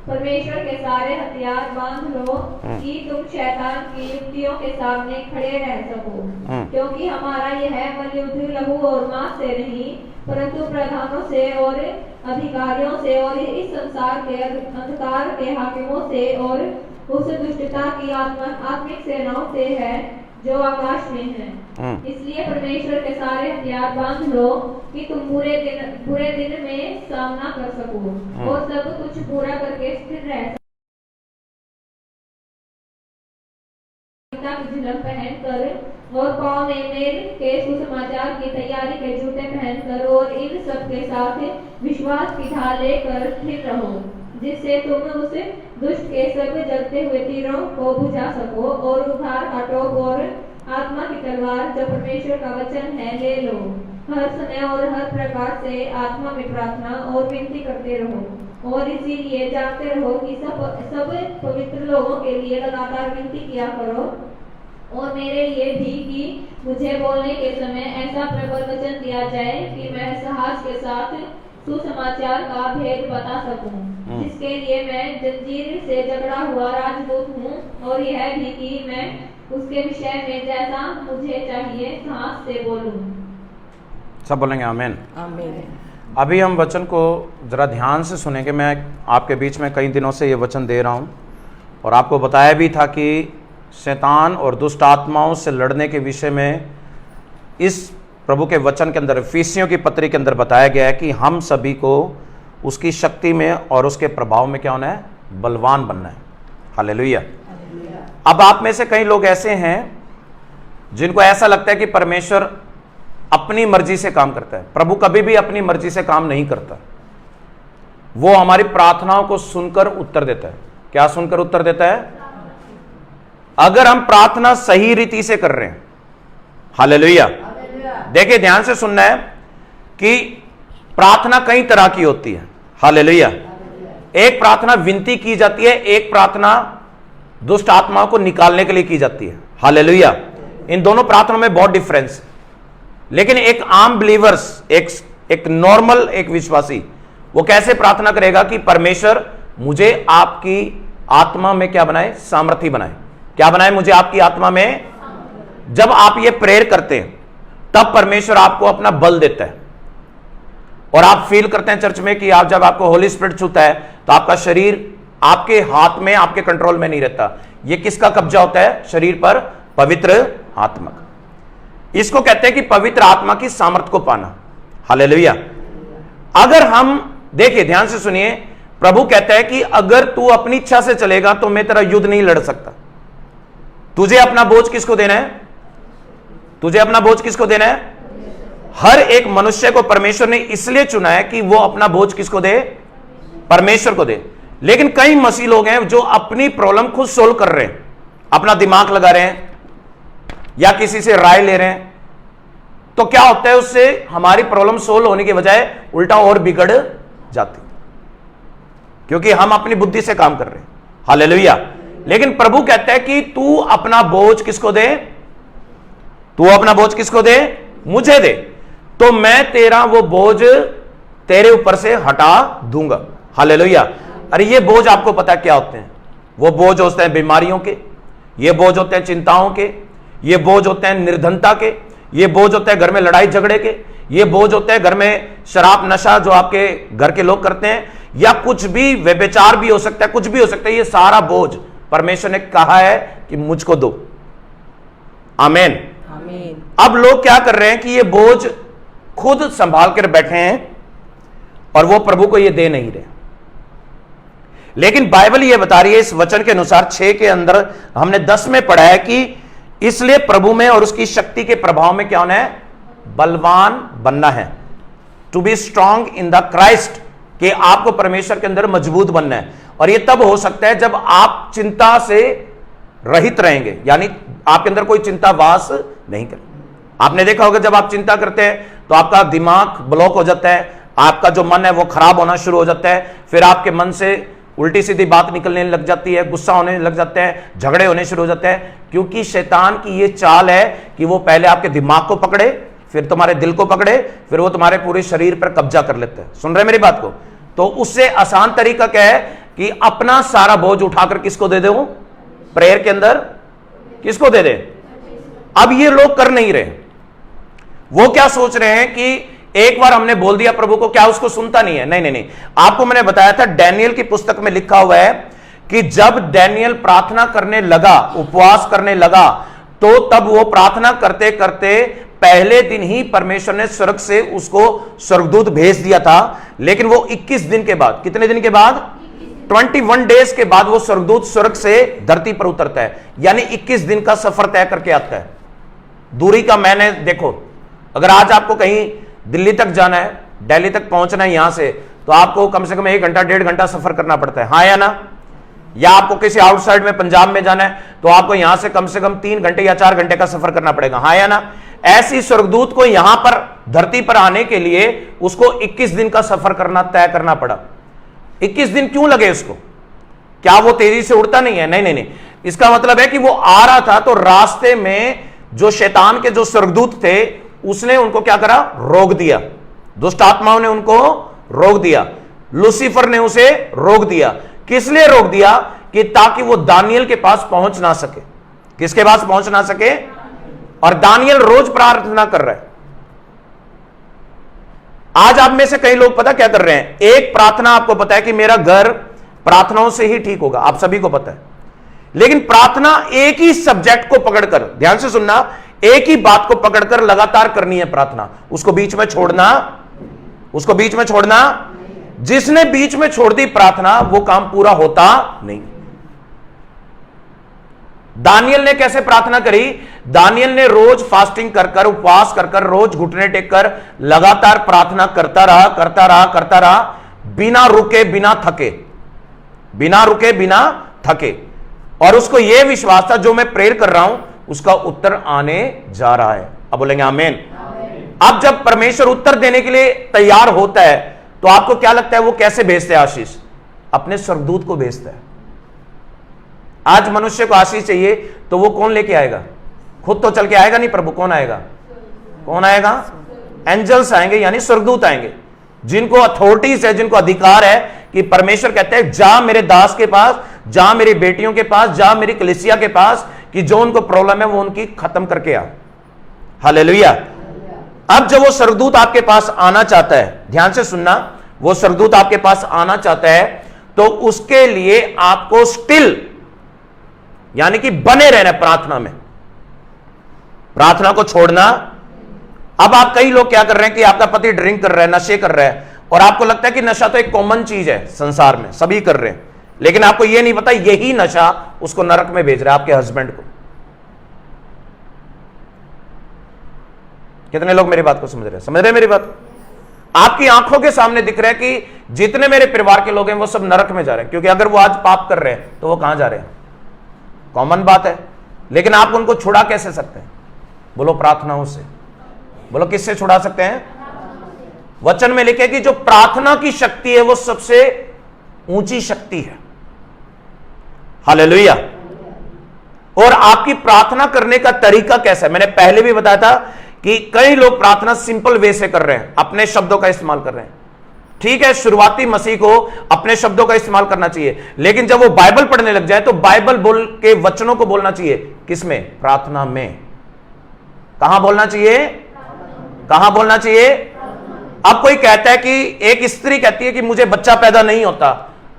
परमेश्वर के सारे हथियार बांध लो कि तुम शैतान की युक्तियों के सामने खड़े रह सको, क्योंकि हमारा यह बल युद्ध लहू और मांस से नहीं, परंतु प्रधानों से और अधिकारियों से और इस संसार के अंधकार के हाकिमों से और उस दुष्टता की आत्मिक सेनाओं से है जो आकाश में है। इसलिए परमेश्वर के सारे हथियार बांध लो कि तुम बुरे दिन में सामना कर सको और सब कुछ पूरा करके स्थिर रह सको। झिलम पहनकर और पांव में मेल के सुसमाचार की तैयारी के जूते पहनकर और इन सब के साथ विश्वास की ढाल लेकर स्थिर रहो, जिससे तुम उस दुष्ट के सब जलते हुए तीरों को बुझा सको और उद्धार का टोप और आत्मा की तलवार जो परमेश्वर का वचन है ले लो। हर समय और हर प्रकार से आत्मा में प्रार्थना और विनती करते रहो और इसीलिए जानते रहो कि सब पवित्र लोगों के लिए लगातार विनती किया करो और मेरे लिए भी कि मुझे बोलने के समय ऐसा प्रबल वचन दिया जाए कि मैं साहस के साथ सुसमाचार का भेद बता सकूं, जिसके लिए मैं जंजीर से जकड़ा हुआ राजदूत हूं और यह भी कि मैं उसके विषय में जैसा मुझे चाहिए साहस से बोलूं। सब बोलेंगे आमीन। आमीन। अभी हम वचन को जरा ध्यान से सुनेंगे। मैं आपके बीच में कई दिनों से ये वचन दे रहा हूँ और आपको बताया भी था कि शैतान और दुष्ट आत्माओं से लड़ने के विषय में इस प्रभु के वचन के अंदर, इफिसियों की पत्री के अंदर बताया गया है कि हम सभी को उसकी शक्ति में और उसके प्रभाव में क्या होना है, बलवान बनना है। हालेलुया। अब आप में से कई लोग ऐसे हैं जिनको ऐसा लगता है कि परमेश्वर अपनी मर्जी से काम करता है। प्रभु कभी भी अपनी मर्जी से काम नहीं करता। वो हमारी प्रार्थनाओं को सुनकर उत्तर देता है। क्या सुनकर उत्तर देता है? अगर हम प्रार्थना सही रीति से कर रहे हैं। हालेलुया। देखिए, ध्यान से सुनना है कि प्रार्थना कई तरह की होती है। हालेलुया। एक प्रार्थना विनती की जाती है, एक प्रार्थना दुष्ट आत्माओं को निकालने के लिए की जाती है। हालेलुया। इन दोनों प्रार्थनाओं में बहुत डिफरेंस है। लेकिन एक आम बिलीवर्स, एक नॉर्मल, एक विश्वासी, वो कैसे प्रार्थना करेगा कि परमेश्वर मुझे आपकी आत्मा में क्या बनाए, सामर्थी बनाए। क्या बनाए? मुझे आपकी आत्मा में। जब आप ये प्रेयर करते हैं तब परमेश्वर आपको अपना बल देता है और आप फील करते हैं चर्च में कि आप जब आपको होली स्पिरिट छूता है तो आपका शरीर आपके हाथ में, आपके कंट्रोल में नहीं रहता। ये किसका कब्जा होता है शरीर पर? पवित्र आत्मा का। इसको कहते हैं कि पवित्र आत्मा की सामर्थ को पाना। हालेलुया। अगर हम देखिए, ध्यान से सुनिए, प्रभु कहता है कि अगर तू अपनी इच्छा से चलेगा तो मैं तेरा युद्ध नहीं लड़ सकता। तुझे अपना बोझ किसको देना है? तुझे अपना बोझ किसको देना है? हर एक मनुष्य को परमेश्वर ने इसलिए चुना है कि वो अपना बोझ किसको दे? परमेश्वर को दे। लेकिन कई मसीह लोग हैं जो अपनी प्रॉब्लम खुद सोल्व कर रहे हैं, अपना दिमाग लगा रहे हैं या किसी से राय ले रहे हैं। तो क्या होता है, उससे हमारी प्रॉब्लम सोल्व होने के बजाय उल्टा और बिगड़ जाती, क्योंकि हम अपनी बुद्धि से काम कर रहे हैं। हालेलुया। लेकिन प्रभु कहता है कि तू अपना बोझ किसको दे? तू अपना बोझ किसको दे? मुझे दे, तो मैं तेरा वो बोझ तेरे ऊपर से हटा दूंगा। हालेलुया। अरे ये बोझ आपको पता क्या होते हैं? वो बोझ होते हैं बीमारियों के, ये बोझ होते हैं चिंताओं के, ये बोझ होते हैं निर्धनता के, ये बोझ होते हैं घर में लड़ाई झगड़े के, ये बोझ होते हैं घर में शराब नशा जो आपके घर के लोग करते हैं, या कुछ भी व्यभिचार भी हो सकता है, कुछ भी हो सकता है। ये सारा बोझ परमेश्वर ने कहा है कि मुझको दो। आमीन। आमीन। अब लोग क्या कर रहे हैं कि ये बोझ खुद संभाल कर बैठे हैं और वो प्रभु को ये दे नहीं रहे। लेकिन बाइबल ये बता रही है इस वचन के अनुसार 6 के अंदर हमने 10 में पढ़ा है कि इसलिए प्रभु में और उसकी शक्ति के प्रभाव में क्या होना है? बलवान बनना है। To be strong in the Christ, कि आपको परमेश्वर के अंदर मजबूत बनना है। और ये तब हो सकता है जब आप चिंता से रहित रहेंगे, यानी आपके अंदर कोई चिंता वास नहीं करे। आपने देखा होगा जब आप चिंता करते हैं तो आपका दिमाग ब्लॉक हो जाता है, आपका जो मन है वो खराब होना शुरू हो जाता है, फिर आपके मन से उल्टी सीधी बात निकलने लग जाती है, गुस्सा होने लग जाते हैं, झगड़े होने शुरू हो जाते हैं। क्योंकि शैतान की ये चाल है कि वो पहले आपके दिमाग को पकड़े, फिर तुम्हारे दिल को पकड़े, फिर वो तुम्हारे पूरे शरीर पर कब्जा कर लेते हैं। सुन रहे मेरी बात को? तो उससे आसान तरीका क्या है? कि अपना सारा बोझ उठाकर किसको दे दे? वो प्रेयर के अंदर किसको दे दे? अब ये लोग कर नहीं रहे। वो क्या सोच रहे हैं कि एक बार हमने बोल दिया प्रभु को, क्या उसको सुनता नहीं है? नहीं नहीं नहीं। आपको मैंने बताया था, डैनियल की पुस्तक में लिखा हुआ है कि जब डैनियल प्रार्थना करने लगा, उपवास करने लगा, तो तब वो प्रार्थना करते करते पहले दिन ही परमेश्वर ने स्वर्ग से उसको स्वर्गदूत भेज दिया था। लेकिन वो 21 दिन के बाद, कितने दिन के बाद? 21 डेज के बाद वो स्वर्गदूत स्वर्ग से धरती पर उतरता है, यानी 21 दिन का सफर तय करके आता है। दूरी का मैंने देखो, अगर आज आपको कहीं दिल्ली तक जाना है, दिल्ली तक पहुंचना है यहां से, तो आपको कम से कम 1 घंटा 1.5 घंटा सफर करना पड़ता है, हाँ या ना? या आपको किसी आउटसाइड में पंजाब में जाना है तो आपको यहां से कम 3 घंटे या 4 घंटे का सफर करना पड़ेगा, हाँ या ना? ऐसी स्वर्गदूत को यहां पर धरती पर आने के लिए उसको 21 दिन का सफर करना तय करना पड़ा। 21 दिन क्यों लगे उसको? क्या वो तेजी से उड़ता नहीं है? नहीं नहीं नहीं। इसका मतलब है कि वो आ रहा था तो रास्ते में जो शैतान के जो स्वर्गदूत थे उसने उनको क्या करा? रोक दिया। दुष्ट आत्माओं ने उनको रोक दिया, लूसीफर ने उसे रोक दिया। किस लिए रोक दिया? कि ताकि वो दानियल के पास पहुंच ना सके। किसके पास पहुंच ना सके? और दानियल रोज प्रार्थना कर रहा है। आज आप में से कई लोग पता क्या कर रहे हैं? एक प्रार्थना आपको पता है कि मेरा घर प्रार्थनाओं से ही ठीक होगा, आप सभी को पता है। लेकिन प्रार्थना एक ही सब्जेक्ट को पकड़कर, ध्यान से सुनना, एक ही बात को पकड़कर लगातार करनी है प्रार्थना। उसको बीच में छोड़ना, उसको बीच में छोड़ना, जिसने बीच में छोड़ दी प्रार्थना वो काम पूरा होता नहीं। दानियल ने कैसे प्रार्थना करी? दानियल ने रोज फास्टिंग कर कर, उपवास कर कर, रोज घुटने टेक कर लगातार प्रार्थना करता रहा, करता रहा, करता रहा, बिना रुके बिना थके, बिना रुके बिना थके। और उसको यह विश्वास था जो मैं प्रेयर कर रहा हूं उसका उत्तर आने जा रहा है। अब बोलेंगे आमीन। अब जब परमेश्वर उत्तर देने के लिए तैयार होता है तो आपको क्या लगता है वो कैसे भेजते हैं आशीष? अपने स्वर्गदूत को भेजता है। आज मनुष्य को आशीष चाहिए तो वो कौन लेके आएगा? खुद तो चल के आएगा नहीं प्रभु, कौन आएगा? कौन आएगा? एंजल्स आएंगे, यानी स्वर्गदूत आएंगे, जिनको अथॉरिटीज है, जिनको अधिकार है कि परमेश्वर कहते हैं जा मेरे दास के पास, जा मेरी बेटियों के पास, जा मेरी कलीसिया के पास, कि जो उनको प्रॉब्लम है वो उनकी खत्म करके आ। हालेलुया। अब जब वो स्वर्गदूत आपके पास आना चाहता है, ध्यान से सुनना, वो स्वर्गदूत आपके पास आना चाहता है तो उसके लिए आपको स्टिल, यानी कि बने रहना प्रार्थना में, प्रार्थना को छोड़ना। अब आप कई लोग क्या कर रहे हैं कि आपका पति ड्रिंक कर रहा है, नशे कर रहा है, और आपको लगता है कि नशा तो एक कॉमन चीज है संसार में, सभी कर रहे हैं, लेकिन आपको यह नहीं पता यही नशा उसको नरक में भेज रहा है, आपके हस्बैंड को। कितने लोग मेरी बात को समझ रहे हैं? समझ रहे हैं मेरी बात? आपकी आंखों के सामने दिख रहा है कि जितने मेरे परिवार के लोग हैं वो सब नरक में जा रहे हैं, क्योंकि अगर वो आज पाप कर रहे हैं तो वो कहां जा रहे हैं? कॉमन बात है। लेकिन आप उनको छुड़ा कैसे सकते हैं? बोलो प्रार्थनाओं से। बोलो किससे छुड़ा सकते हैं? वचन में लिखे कि जो प्रार्थना की शक्ति है वो सबसे ऊंची शक्ति है। हालेलुया। और आपकी प्रार्थना करने का तरीका कैसा है? मैंने पहले भी बताया था कि कई लोग प्रार्थना सिंपल वे से कर रहे हैं, अपने शब्दों का इस्तेमाल कर रहे हैं। ठीक है, शुरुआती मसीह को अपने शब्दों का इस्तेमाल करना चाहिए, लेकिन जब वो बाइबल पढ़ने लग जाए तो बाइबल बोल के वचनों को बोलना चाहिए। किसमें? प्रार्थना में। कहां बोलना चाहिए? कहां बोलना चाहिए? अब कोई कहता है कि एक स्त्री कहती है कि मुझे बच्चा पैदा नहीं होता,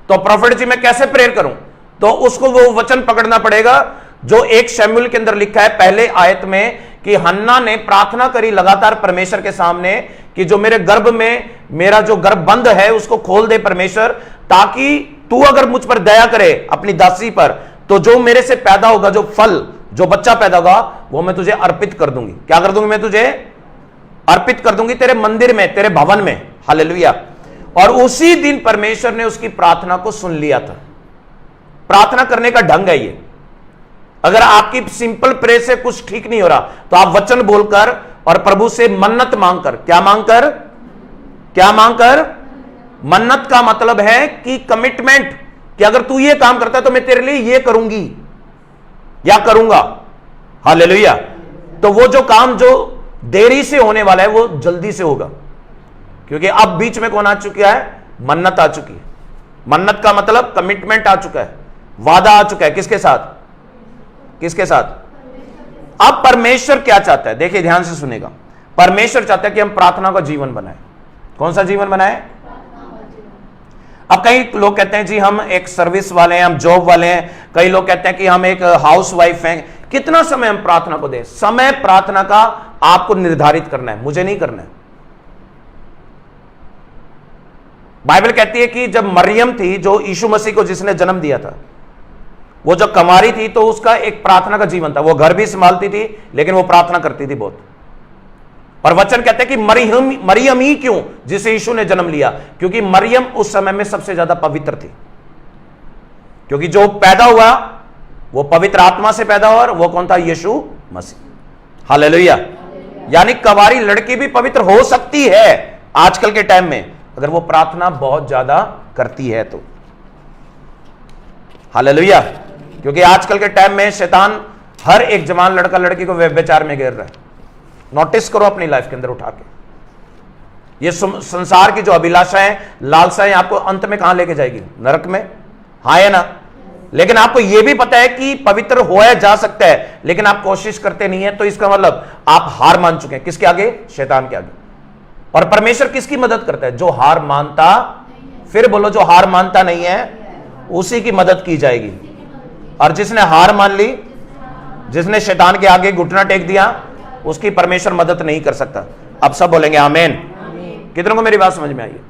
तो प्रोफेट जी मैं कैसे प्रेयर करूं? तो उसको वो वचन पकड़ना पड़ेगा जो 1 शमूएल के अंदर लिखा है पहले आयत में, कि हन्ना ने प्रार्थना करी लगातार परमेश्वर के सामने कि जो मेरे गर्भ में, मेरा जो गर्भ बंद है उसको खोल दे परमेश्वर, ताकि तू अगर मुझ पर दया करे अपनी दासी पर, तो जो मेरे से पैदा होगा, जो फल, जो बच्चा पैदा होगा, वो मैं तुझे अर्पित कर दूंगी। क्या कर दूंगी? मैं तुझे अर्पित कर दूंगी तेरे मंदिर में, तेरे भवन में। हालेलुया। और उसी दिन परमेश्वर ने उसकी प्रार्थना को सुन लिया था। प्रार्थना करने का ढंग है ये। अगर आपकी सिंपल प्रेयर से कुछ ठीक नहीं हो रहा तो आप वचन बोलकर और प्रभु से मन्नत मांगकर, क्या मांगकर? क्या मांगकर? मन्नत का मतलब है कि कमिटमेंट, कि अगर तू ये काम करता है तो मैं तेरे लिए ये करूंगी या करूंगा। हालेलुया। तो वो जो काम जो देरी से होने वाला है वो जल्दी से होगा, क्योंकि अब बीच में कौन आ चुका है? मन्नत आ चुकी है। मन्नत का मतलब कमिटमेंट आ चुका है, वादा आ चुका है। किसके साथ? किसके साथ? अब परमेश्वर क्या चाहता है? देखिए ध्यान से सुनेगा। परमेश्वर चाहता है कि हम प्रार्थना का जीवन बनाएं। कौन सा जीवन बनाएं? अब कई लोग कहते हैं जी हम एक सर्विस वाले हैं, हम जॉब वाले हैं। कई लोग कहते हैं कि हम एक हाउस वाइफ हैं। कितना समय हम प्रार्थना को दें? समय प्रार्थना का आपको निर्धारित करना है, मुझे नहीं करना है। बाइबल कहती है कि जब मरियम थी, जो यीशु मसीह को जिसने जन्म दिया था, वो जब कुंवारी थी तो उसका एक प्रार्थना का जीवन था। वो घर भी संभालती थी लेकिन वो प्रार्थना करती थी बहुत। और वचन कहते हैं कि मरियम ही क्यों, जिसे यीशु ने जन्म लिया? क्योंकि मरियम उस समय में सबसे ज्यादा पवित्र थी। क्योंकि जो पैदा हुआ वो पवित्र आत्मा से पैदा हुआ, और वो कौन था? यीशु मसीह। हालेलुया। यानी कुंवारी लड़की भी पवित्र हो सकती है आजकल के टाइम में, अगर वो प्रार्थना बहुत ज्यादा करती है तो। हालेलुया। क्योंकि आजकल के टाइम में शैतान हर एक जवान लड़का लड़की को व्यभिचार में घेर रहा है। नोटिस करो अपनी लाइफ के अंदर उठा के। ये संसार की जो अभिलाषाएं, लालसाएं आपको अंत में कहां लेके जाएगी? नरक में। हाँ है ना? लेकिन आपको यह भी पता है कि पवित्र होया जा सकता है, लेकिन आप कोशिश करते नहीं है, तो इसका मतलब आप हार मान चुके हैं। किसके आगे? शैतान के आगे। और परमेश्वर किसकी मदद करता है? जो हार मानता, फिर बोलो, जो हार मानता नहीं है उसी की मदद की जाएगी। और जिसने हार मान ली, जिसने शैतान के आगे घुटना टेक दिया, उसकी परमेश्वर मदद नहीं कर सकता। अब सब बोलेंगे आमेन। कितनों को मेरी बात समझ में आई है?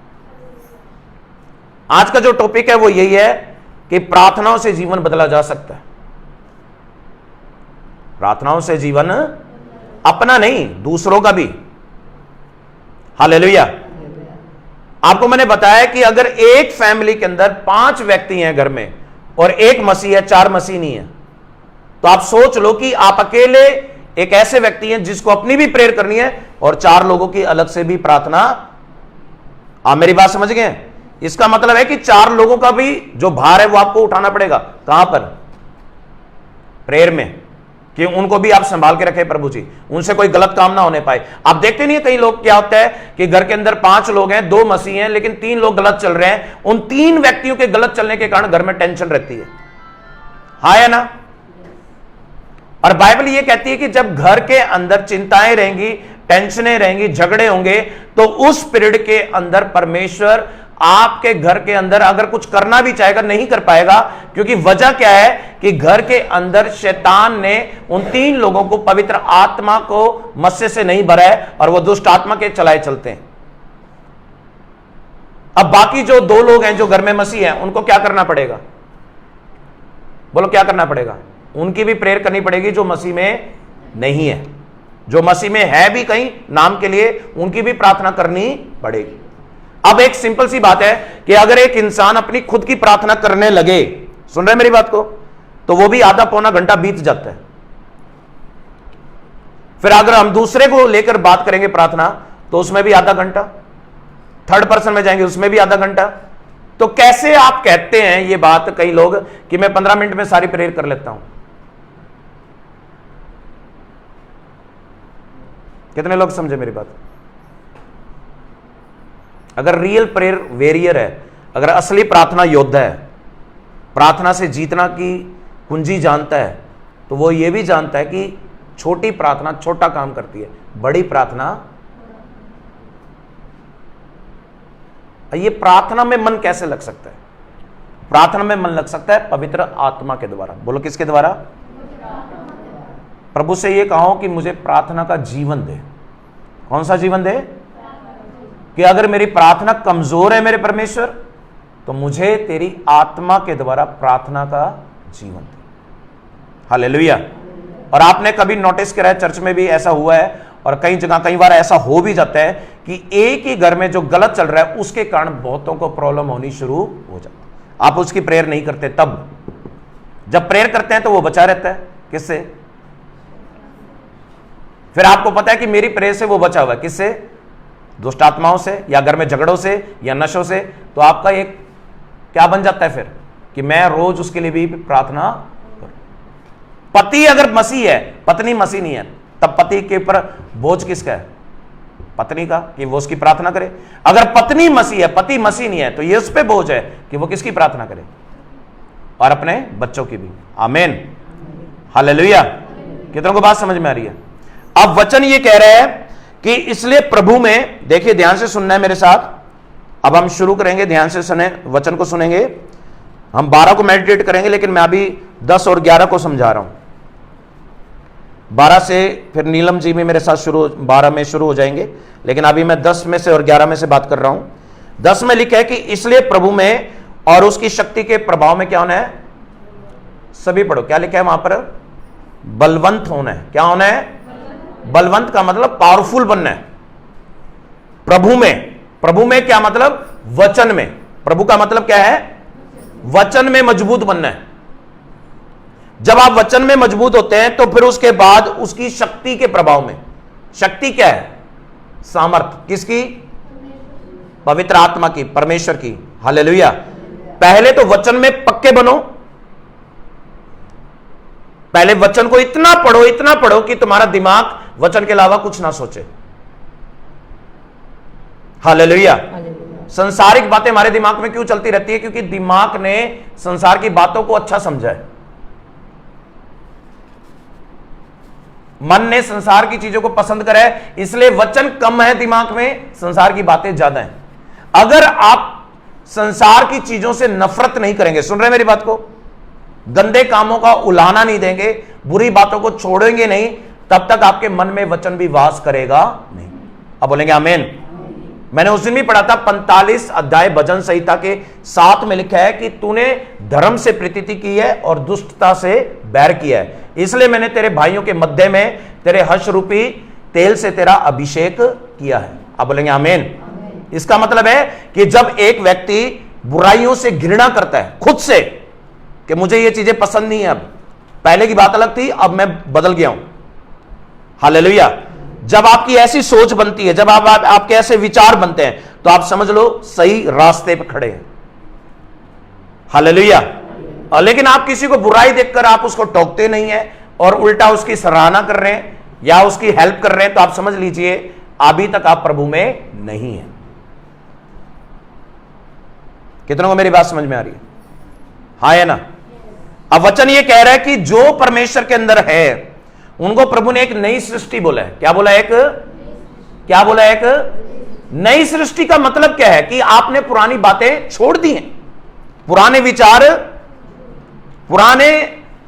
आज का जो टॉपिक है वो यही है कि प्रार्थनाओं से जीवन बदला जा सकता है। प्रार्थनाओं से जीवन अपना नहीं, दूसरों का भी। हालेलुया। आपको मैंने बताया कि अगर एक फैमिली के अंदर 5 व्यक्ति हैं घर में और एक मसीह है, 4 मसीह नहीं है, तो आप सोच लो कि आप अकेले एक ऐसे व्यक्ति हैं जिसको अपनी भी प्रेयर करनी है और 4 लोगों की अलग से भी प्रार्थना। आप मेरी बात समझ गए? इसका मतलब है कि 4 लोगों का भी जो भार है वो आपको उठाना पड़ेगा। कहां पर? प्रेयर में, कि उनको भी आप संभाल के रखें प्रभु जी, उनसे कोई गलत काम ना होने पाए। आप देखते नहीं है कई लोग क्या होता है कि घर के अंदर 5 लोग हैं, 2 मसीह हैं, लेकिन 3 लोग गलत चल रहे हैं। उन 3 व्यक्तियों के गलत चलने के कारण घर में टेंशन रहती है। हाँ या ना? और बाइबल ये कहती है कि जब घर के अंदर चिंताएं रहेंगी, टेंशनें रहेंगी, झगड़े होंगे, तो उस पीरियड के अंदर परमेश्वर आपके घर के अंदर अगर कुछ करना भी चाहेगा नहीं कर पाएगा। क्योंकि वजह क्या है कि घर के अंदर शैतान ने उन 3 लोगों को पवित्र आत्मा को मस्से से नहीं भरा है और वो दुष्ट आत्मा के चलाए चलते हैं। अब बाकी जो 2 लोग हैं जो घर में मसीह हैं, उनको क्या करना पड़ेगा? बोलो क्या करना पड़ेगा? उनकी भी प्रेयर करनी पड़ेगी जो मसीह में नहीं है। जो मसीह में है भी कहीं नाम के लिए, उनकी भी प्रार्थना करनी पड़ेगी। अब एक सिंपल सी बात है कि अगर एक इंसान अपनी खुद की प्रार्थना करने लगे, सुन रहे मेरी बात को, तो वो भी आधा पौना घंटा बीत जाता है। फिर अगर हम दूसरे को लेकर बात करेंगे प्रार्थना, तो उसमें भी आधा घंटा, थर्ड पर्सन में जाएंगे उसमें भी आधा घंटा। तो कैसे आप कहते हैं ये बात कई लोग कि मैं 15 मिनट में सारी प्रेयर कर लेता हूं? कितने लोग समझे मेरी बात? अगर रियल प्रेयर वेरियर है, अगर असली प्रार्थना योद्धा है, प्रार्थना से जीतना की कुंजी जानता है, तो वो ये भी जानता है कि छोटी प्रार्थना छोटा काम करती है, बड़ी प्रार्थना। ये प्रार्थना में मन कैसे लग सकता है? प्रार्थना में मन लग सकता है पवित्र आत्मा के द्वारा। बोलो किसके द्वारा? प्रभु से ये कहो कि मुझे प्रार्थना का जीवन दे। कौन सा जीवन दे? कि अगर मेरी प्रार्थना कमजोर है मेरे परमेश्वर, तो मुझे तेरी आत्मा के द्वारा प्रार्थना का जीवन दे। हालेलुया। और आपने कभी नोटिस करा है, चर्च में भी ऐसा हुआ है और कई जगह कई बार ऐसा हो भी जाता है कि एक ही घर में जो गलत चल रहा है उसके कारण बहुतों को प्रॉब्लम होनी शुरू हो जाती है। आप उसकी प्रेयर नहीं करते, तब जब प्रेयर करते हैं तो वो बचा रहता है। किससे? फिर आपको पता है कि मेरी प्रेयर से वो बचा हुआ है। किससे? दुष्ट आत्माओं से, या घर में झगड़ों से, या नशों से। तो आपका एक क्या बन जाता है फिर कि मैं रोज उसके लिए भी प्रार्थना करूं। पति अगर मसीह है, पत्नी मसीह नहीं है, तब पति के ऊपर बोझ किसका है? पत्नी का कि वो उसकी प्रार्थना करे। अगर पत्नी मसीह है, पति मसीह नहीं है, तो ये उस पे बोझ है कि वो किसकी प्रार्थना करे, और अपने बच्चों की भी। आमीन, हालेलुया। कितनों को बात समझ में आ रही है? अब वचन ये कह रहा है कि इसलिए प्रभु में, देखिए ध्यान से सुनना है मेरे साथ। अब हम शुरू करेंगे, ध्यान से सुने, वचन को सुनेंगे। हम 12 को मेडिटेट करेंगे, लेकिन मैं अभी 10 और 11 को समझा रहा हूं। 12 से फिर नीलम जी में मेरे साथ 12 में शुरू हो जाएंगे, लेकिन अभी मैं 10 में से और 11 में से बात कर रहा हूं। 10 में लिखा है कि इसलिए प्रभु में और उसकी शक्ति के प्रभाव में क्या होना है? सभी पढ़ो, क्या लिखा है वहां पर? बलवंत होना है। क्या होना है? बलवंत का मतलब पावरफुल बनना है। प्रभु में, प्रभु में क्या मतलब? वचन में। प्रभु का मतलब क्या है? वचन में मजबूत बनना है। जब आप वचन में मजबूत होते हैं तो फिर उसके बाद उसकी शक्ति के प्रभाव में। शक्ति क्या है? सामर्थ। किसकी? पवित्र आत्मा की, परमेश्वर की। हालेलुया। पहले तो वचन में पक्के बनो। पहले वचन को इतना पढ़ो कि तुम्हारा दिमाग वचन के अलावा कुछ ना सोचे। हालेलुया। संसारिक बातें हमारे दिमाग में क्यों चलती रहती है? क्योंकि दिमाग ने संसार की बातों को अच्छा समझा है। मन ने संसार की चीजों को पसंद करा है, इसलिए वचन कम है दिमाग में, संसार की बातें ज्यादा हैं। अगर आप संसार की चीजों से नफरत नहीं करेंगे, सुन रहे हैं मेरी बात को, गंदे कामों का उलाहना नहीं देंगे, बुरी बातों को छोड़ेंगे नहीं, तब तक आपके मन में वचन भी वास करेगा नहीं। अब बोलेंगे आमीन। मैंने उस दिन भी पढ़ा था 45 अध्याय भजन संहिता के 7 में लिखा है कि तूने धर्म से प्रीति की है और दुष्टता से बैर किया है, इसलिए मैंने तेरे भाइयों के मध्य में तेरे हर्ष रूपी तेल से तेरा अभिषेक किया है। अब बोलेंगे आमीन। इसका मतलब है कि जब एक व्यक्ति बुराइयों से घृणा करता है खुद से कि मुझे ये चीजें पसंद नहीं है, अब पहले की बात अलग थी, अब मैं बदल गया हूं। हालेलुया। जब आपकी ऐसी सोच बनती है, जब आपके ऐसे विचार बनते हैं, तो आप समझ लो सही रास्ते पर खड़े हैं। हालेलुया। लेकिन आप किसी को बुराई देखकर आप उसको टोकते नहीं है और उल्टा उसकी सराहना कर रहे हैं या उसकी हेल्प कर रहे हैं, तो आप समझ लीजिए अभी तक आप प्रभु में नहीं है। कितनों को मेरी बात समझ में आ रही है? हाँ है ना? अब वचन ये कह रहा है कि जो परमेश्वर के अंदर है उनको प्रभु ने एक नई सृष्टि बोला है। क्या बोला? क्या बोला? एक नई सृष्टि का मतलब क्या है? कि आपने पुरानी बातें छोड़ दी हैं, पुराने विचार, पुराने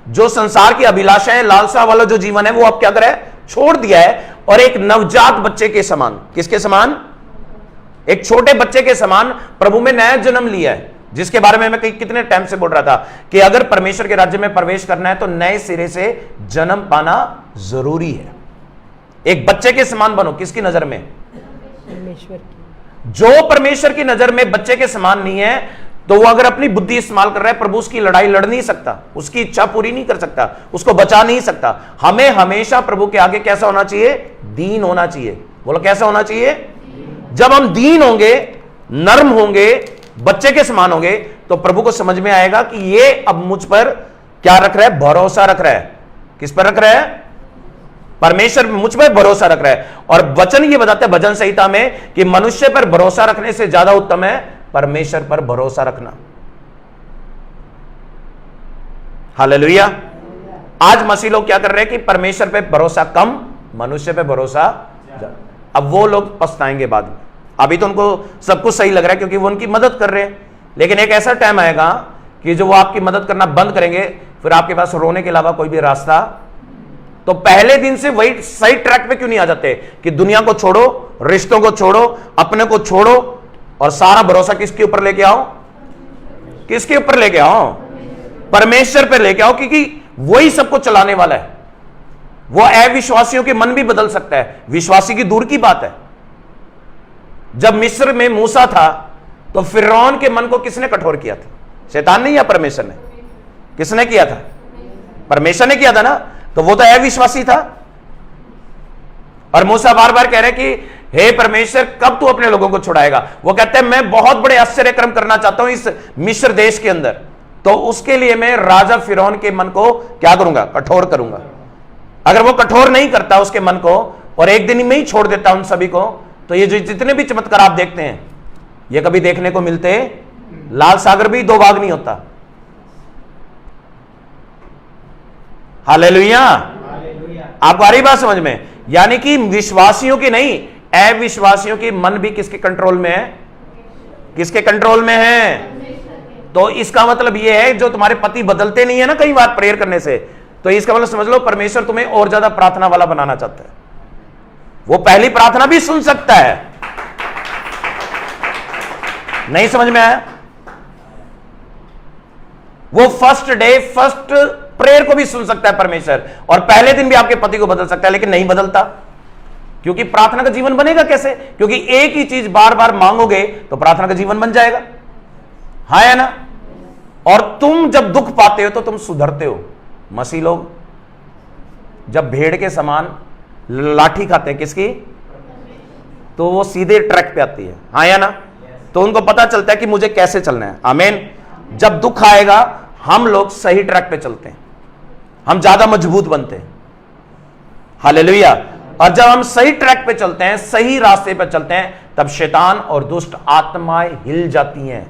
जो संसार की अभिलाषाएं, लालसा वाला जो जीवन है, वो आप क्या करें? छोड़ दिया है, और एक नवजात बच्चे के समान, किसके समान? एक छोटे बच्चे के समान प्रभु में नया जन्म लिया है, जिसके बारे में मैं कितने टाइम से बोल रहा था कि अगर परमेश्वर के राज्य में प्रवेश करना है तो नए सिरे से जन्म पाना जरूरी है। एक बच्चे के समान बनो। किसकी नजर में? परमेश्वर की। जो परमेश्वर की नजर में बच्चे के समान नहीं है, तो वो अगर अपनी बुद्धि इस्तेमाल कर रहा है, प्रभु उसकी लड़ाई लड़ नहीं सकता, उसकी इच्छा पूरी नहीं कर सकता, उसको बचा नहीं सकता। हमें हमेशा प्रभु के आगे कैसा होना चाहिए? दीन होना चाहिए। बोलो कैसा होना चाहिए? जब हम दीन होंगे, नर्म होंगे, बच्चे के समान होंगे, तो प्रभु को समझ में आएगा कि ये अब मुझ पर क्या रख रहा है? भरोसा रख रहा है। किस पर रख रहा है? परमेश्वर मुझ पर भरोसा रख रहा है। और वचन ये बताते हैं भजन संहिता में कि मनुष्य पर भरोसा रखने से ज्यादा उत्तम है परमेश्वर पर भरोसा रखना। हालेलुया। आज मसीह लोग क्या कर रहे हैं कि परमेश्वर पे भरोसा कम, मनुष्य पे भरोसा ज्यादा। अब वो लोग पछताएंगे बाद में। अभी तो उनको सब कुछ सही लग रहा है क्योंकि वो उनकी मदद कर रहे हैं, लेकिन एक ऐसा टाइम आएगा कि जो वो आपकी मदद करना बंद करेंगे, फिर आपके पास रोने के अलावा कोई भी रास्ता। तो पहले दिन से वही सही ट्रैक पे क्यों नहीं आ जाते कि दुनिया को छोड़ो, रिश्तों को छोड़ो, अपने को छोड़ो और सारा भरोसा किसके ऊपर लेके आओ? किसके ऊपर लेके आओ? परमेश्वर पे लेके आओ, क्योंकि वही सबको चलाने वाला है। वो अविश्वासियों के मन भी बदल सकता है, विश्वासी की दूर की बात है। जब मिस्र में मूसा था तो फिरौन के मन को किसने कठोर किया था? शैतान नहीं या परमेश्वर ने? किसने किया था? परमेश्वर ने किया था ना। तो वो तो अविश्वासी था, और मूसा बार बार कह रहे कि हे परमेश्वर, कब तू अपने लोगों को छुड़ाएगा? वो कहते हैं मैं बहुत बड़े आश्चर्य कर्म करना चाहता हूं इस मिस्र देश के अंदर, तो उसके लिए मैं राजा फिरौन के मन को क्या करूंगा? कठोर करूंगा। अगर वो कठोर नहीं करता उसके मन को और एक दिन में ही छोड़ देता उन सभी को, तो ये जो जितने भी चमत्कार आप देखते हैं ये कभी देखने को मिलते, लाल सागर भी 2 भाग नहीं होता। हालेलुया। आपको आ रही बात समझ में? यानी कि विश्वासियों की नहीं, अविश्वासियों की मन भी किसके कंट्रोल में है? किसके कंट्रोल में है? तो इसका मतलब यह है जो तुम्हारे पति बदलते नहीं है ना कई बार प्रेयर करने से, तो इसका मतलब समझ लो परमेश्वर तुम्हें और ज्यादा प्रार्थना वाला बनाना चाहता है। वो पहली प्रार्थना भी सुन सकता है। नहीं समझ में आया? वो फर्स्ट डे फर्स्ट प्रेयर को भी सुन सकता है परमेश्वर, और पहले दिन भी आपके पति को बदल सकता है, लेकिन नहीं बदलता। क्योंकि प्रार्थना का जीवन बनेगा कैसे? क्योंकि एक ही चीज बार बार मांगोगे तो प्रार्थना का जीवन बन जाएगा। हाँ है ना? और तुम जब दुख पाते हो तो तुम सुधरते हो। मसीह लोग जब भेड़ के समान लाठी खाते हैं किसकी, तो वो सीधे ट्रैक पे आती है। हाँ या ना? तो उनको पता चलता है कि मुझे कैसे चलना है। आमीन। जब दुख आएगा हम लोग सही ट्रैक पे चलते हैं, हम ज्यादा मजबूत बनते हैं। हालेलुया। और जब हम सही ट्रैक पे चलते हैं, सही रास्ते पे चलते हैं, तब शैतान और दुष्ट आत्माएं हिल जाती हैं।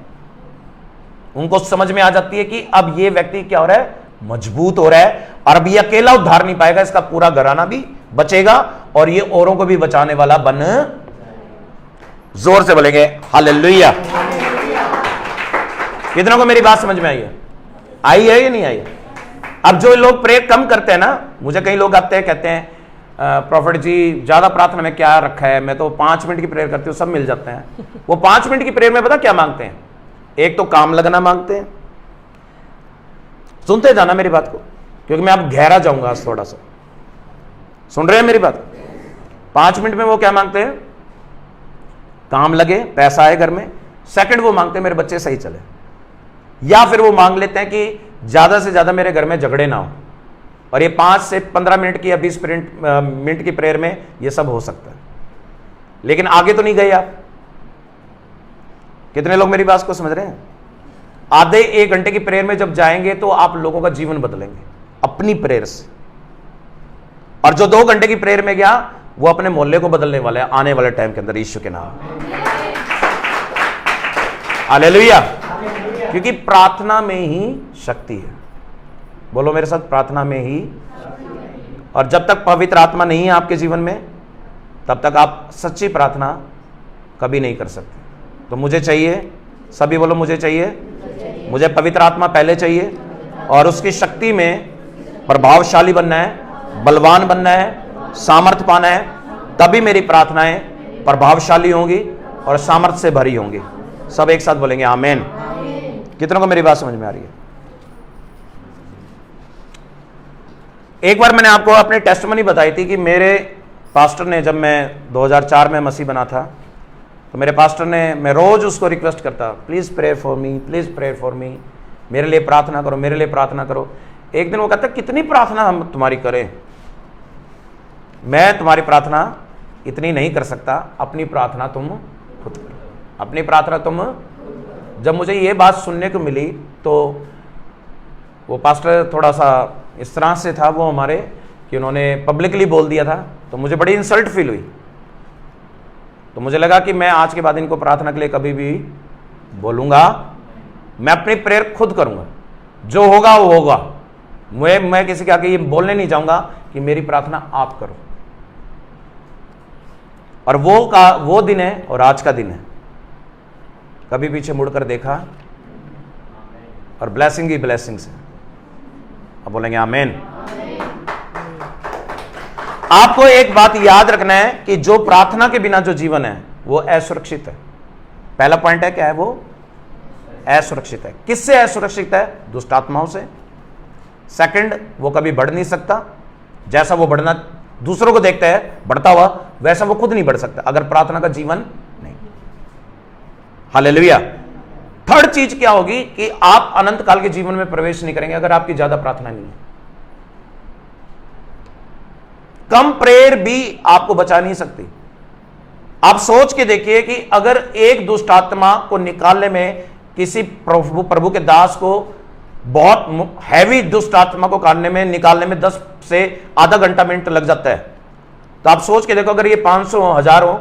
उनको समझ में आ जाती है कि अब ये व्यक्ति क्या हो रहा है, मजबूत हो रहा है, और अब ये अकेला उद्धार नहीं पाएगा, इसका पूरा घराना भी बचेगा और ये औरों को भी बचाने वाला बन। जोर से बोलेंगे हालेलुया। कितनों को मेरी बात समझ में आई है? आई है या नहीं आई है? अब जो लोग प्रेयर कम करते हैं ना, मुझे कई लोग आते हैं कहते हैं प्रॉफिट जी ज्यादा प्रार्थना में क्या रखा है, मैं तो 5 मिनट की प्रेयर करती हूँ, सब मिल जाते हैं। वो 5 मिनट की प्रेयर में पता क्या मांगते हैं? एक तो काम लगना मांगते हैं। सुनते जाना मेरी बात को, क्योंकि मैं अब गहरा जाऊंगा आज थोड़ा सा। सुन रहे हैं मेरी बात? 5 मिनट में वो क्या मांगते हैं? काम लगे, पैसा आए घर में। सेकंड वो मांगते हैं मेरे बच्चे सही चले, या फिर वो मांग लेते हैं कि ज्यादा से ज्यादा मेरे घर में झगड़े ना हो। और ये 5 से 15 मिनट की या 20 मिनट की प्रेयर में ये सब हो सकता है, लेकिन आगे तो नहीं गए आप। कितने लोग मेरी बात को समझ रहे हैं? आधे 1 घंटे की प्रेयर में जब जाएंगे तो आप लोगों का जीवन बदलेंगे अपनी प्रेयर से। और जो 2 घंटे की प्रेयर में गया वो अपने मोहल्ले को बदलने वाला है आने वाले टाइम के अंदर, यीशु के नाम। हालेलुया। क्योंकि प्रार्थना में ही शक्ति है। बोलो मेरे साथ, प्रार्थना में ही। और जब तक पवित्र आत्मा नहीं है आपके जीवन में, तब तक आप सच्ची प्रार्थना कभी नहीं कर सकते। तो मुझे चाहिए, सभी बोलो मुझे चाहिए, मुझे पवित्र आत्मा पहले चाहिए, और उसकी शक्ति में प्रभावशाली बनना है, बलवान बनना है, सामर्थ पाना है, तभी मेरी प्रार्थनाएं प्रभावशाली होंगी और सामर्थ से भरी होंगी। सब एक साथ बोलेंगे आमीन। कितनों को मेरी बात समझ में आ रही है? एक बार मैंने आपको अपने टेस्टिमनी बताई थी कि मेरे पास्टर ने, जब मैं 2004 में मसीह बना था, तो मेरे पास्टर ने, मैं रोज उसको रिक्वेस्ट करता, please prayer for me, please prayer for me, मेरे लिए प्रार्थना करो, मेरे लिए प्रार्थना करो। एक दिन वो कहता, कितनी प्रार्थना हम तुम्हारी करें? मैं तुम्हारी प्रार्थना इतनी नहीं कर सकता, अपनी प्रार्थना तुम खुद करो, अपनी प्रार्थना तुम। जब मुझे ये बात सुनने को मिली तो वो पास्टर थोड़ा सा इस तरह से था वो हमारे, कि उन्होंने पब्लिकली बोल दिया था, तो मुझे बड़ी इंसल्ट फील हुई। तो मुझे लगा कि मैं आज के बाद इनको प्रार्थना के लिए कभी भी बोलूंगा, मैं अपनी प्रेयर खुद करूंगा, जो होगा वो होगा। मैं किसी के आगे ये बोलने नहीं जाऊंगा कि मेरी प्रार्थना आप करो। और वो दिन है और आज का दिन है, कभी पीछे मुड़कर देखा और ब्लेसिंग ही ब्लेसिंग्स है। अब बोलेंगे आमीन। आपको एक बात याद रखना है कि जो प्रार्थना के बिना जो जीवन है वो असुरक्षित है। पहला पॉइंट है क्या है? वो असुरक्षित है। किससे असुरक्षित है? दुष्ट आत्माओं से। सेकंड, वो कभी बढ़ नहीं सकता। जैसा वो बढ़ना दूसरों को देखता है बढ़ता हुआ, वैसा वो खुद नहीं बढ़ सकता अगर प्रार्थना का जीवन नहीं। हालेलुया। थर्ड चीज क्या होगी कि आप अनंत काल के जीवन में प्रवेश नहीं करेंगे अगर आपकी ज्यादा प्रार्थना नहीं है। कम प्रेयर भी आपको बचा नहीं सकती। आप सोच के देखिए कि अगर एक दुष्ट आत्मा को निकालने में किसी प्रभु के दास को बहुत हैवी दुष्ट आत्मा को निकालने में 10 से आधा घंटा मिनट लग जाता है, तो आप सोच के देखो अगर ये 500 1000 हो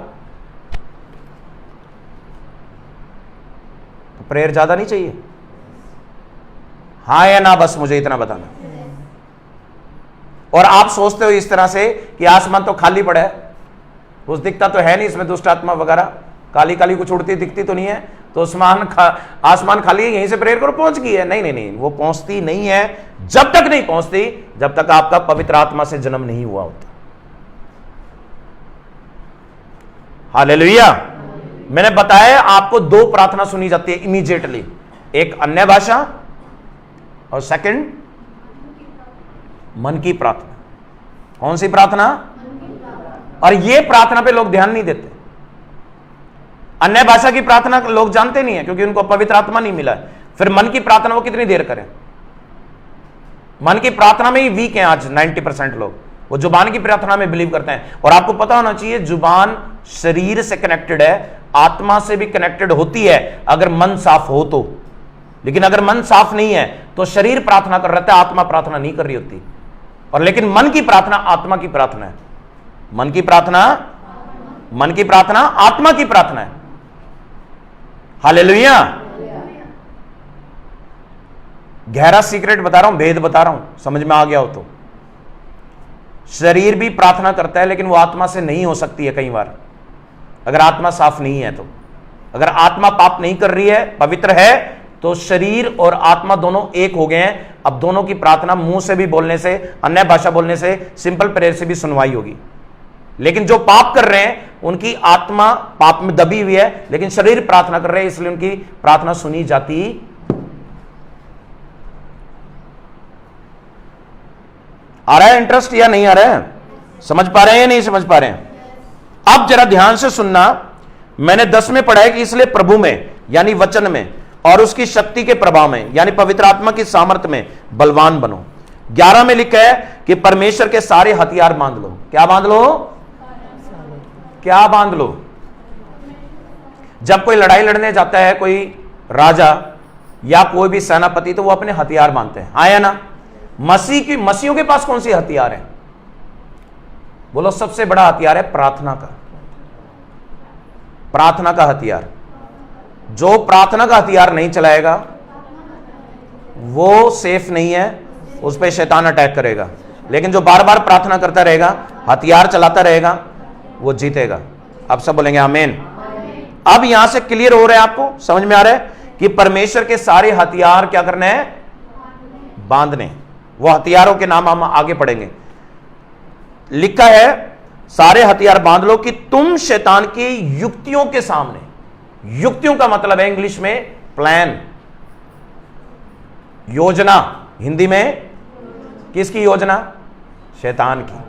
प्रेयर ज्यादा नहीं चाहिए? हाँ या ना, बस मुझे इतना बताना। और आप सोचते हो इस तरह से कि आसमान तो खाली पड़ा है, कुछ दिखता तो है नहीं इसमें, दुष्ट आत्मा वगैरह काली काली कुछ उड़ती दिखती तो नहीं है, तो आसमान खाली है, यहीं से प्रेयर करो पहुंच गई है। नहीं नहीं नहीं, वो पहुंचती नहीं है। जब तक नहीं पहुंचती जब तक आपका पवित्र आत्मा से जन्म नहीं हुआ होता। हालेलुया। मैंने बताया आपको दो प्रार्थना सुनी जाती है इमीडिएटली, एक अन्य भाषा और सेकंड मन की प्रार्थना। कौन सी प्रार्थना? और ये प्रार्थना पे लोग ध्यान नहीं देते। अन्य भाषा की प्रार्थना लोग जानते नहीं है क्योंकि उनको पवित्र आत्मा नहीं मिला है। फिर मन की प्रार्थना वो कितनी देर करें? मन की प्रार्थना में ही वीक हैं आज 90% लोग। वो जुबान की प्रार्थना में बिलीव करते हैं। और आपको पता होना चाहिए जुबान शरीर से कनेक्टेड है, आत्मा से भी कनेक्टेड होती है अगर मन साफ हो तो। लेकिन अगर मन साफ नहीं है तो शरीर प्रार्थना कर रहा है, आत्मा प्रार्थना नहीं कर रही होती। और लेकिन मन की प्रार्थना आत्मा की प्रार्थना है। मन की प्रार्थना आत्मा की प्रार्थना है। हालेलुया। गहरा सीक्रेट बता रहा हूं, भेद बता रहा हूं, समझ में आ गया हो तो। शरीर भी प्रार्थना करता है लेकिन वो आत्मा से नहीं हो सकती है कई बार, अगर आत्मा साफ नहीं है तो। अगर आत्मा पाप नहीं कर रही है, पवित्र है, तो शरीर और आत्मा दोनों एक हो गए हैं। अब दोनों की प्रार्थना मुंह से भी बोलने से, अन्य भाषा बोलने से, सिंपल प्रेयर से भी सुनवाई होगी। लेकिन जो पाप कर रहे हैं उनकी आत्मा पाप में दबी हुई है लेकिन शरीर प्रार्थना कर रहे हैं, इसलिए उनकी प्रार्थना सुनी जाती। आ रहा है इंटरेस्ट या नहीं आ रहा है? समझ पा रहे हैं या नहीं समझ पा रहे हैं? अब जरा ध्यान से सुनना। मैंने 10 में पढ़ा है कि इसलिए प्रभु में यानी वचन में और उसकी शक्ति के प्रभाव में यानी पवित्र आत्मा की सामर्थ्य में बलवान बनो। 11 में लिखा है कि परमेश्वर के सारे हथियार बांध लो। क्या बांध लो? क्या बांध लो? जब कोई लड़ाई लड़ने जाता है, कोई राजा या कोई भी सेनापति, तो वो अपने हथियार बांधते हैं, हाँ या ना? मसीहियों के पास कौन सी हथियार है? बोलो, सबसे बड़ा हथियार है प्रार्थना का। प्रार्थना का हथियार। जो प्रार्थना का हथियार नहीं चलाएगा वो सेफ नहीं है, उस पर शैतान अटैक करेगा। लेकिन जो बार बार प्रार्थना करता रहेगा, हथियार चलाता रहेगा, वो जीतेगा। अब सब बोलेंगे आमीन। अब यहां से क्लियर हो रहा है, आपको समझ में आ रहा है कि परमेश्वर के सारे हथियार क्या करने हैं? बांधने। वो हथियारों के नाम हम आगे पढ़ेंगे। लिखा है सारे हथियार बांध लो कि तुम शैतान की युक्तियों के सामने, युक्तियों का मतलब है इंग्लिश में प्लान, योजना। हिंदी में किसकी योजना? शैतान की।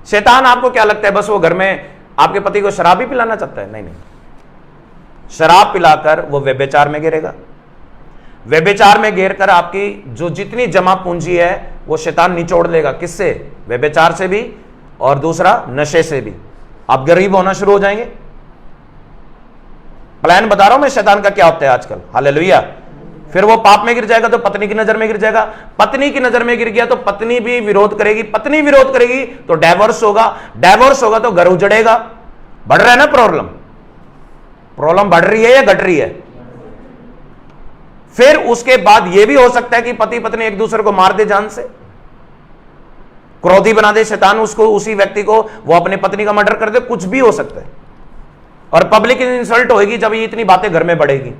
शैतान आपको क्या लगता है बस वो घर में आपके पति को शराब ही पिलाना चाहता है? नहीं नहीं, शराब पिलाकर वो व्यभिचार में गिरेगा। व्यभिचार में गिर कर आपकी जो जितनी जमा पूंजी है वो शैतान निचोड़ लेगा। किससे? व्यभिचार से भी, और दूसरा नशे से भी। आप गरीब होना शुरू हो जाएंगे। प्लान बता रहा हूं मैं शैतान का क्या होता है आजकल। हालेलुया। फिर वो पाप में गिर जाएगा तो पत्नी की नजर में गिर जाएगा। पत्नी की नजर में गिर गया तो पत्नी भी विरोध करेगी। पत्नी विरोध करेगी तो डाइवोर्स होगा। डाइवोर्स होगा तो घर उजड़ेगा। बढ़ रहा है ना प्रॉब्लम? प्रॉब्लम बढ़ रही है या घट रही है? फिर उसके बाद यह भी हो सकता है कि पति पत्नी एक दूसरे को मार दे जान से, क्रोधी बना दे शैतान उसको, उसी व्यक्ति को, वो अपने पत्नी का मर्डर कर दे। कुछ भी हो सकता है। और पब्लिक इंसल्ट होगी जब ये इतनी बातें घर में बढ़ेगी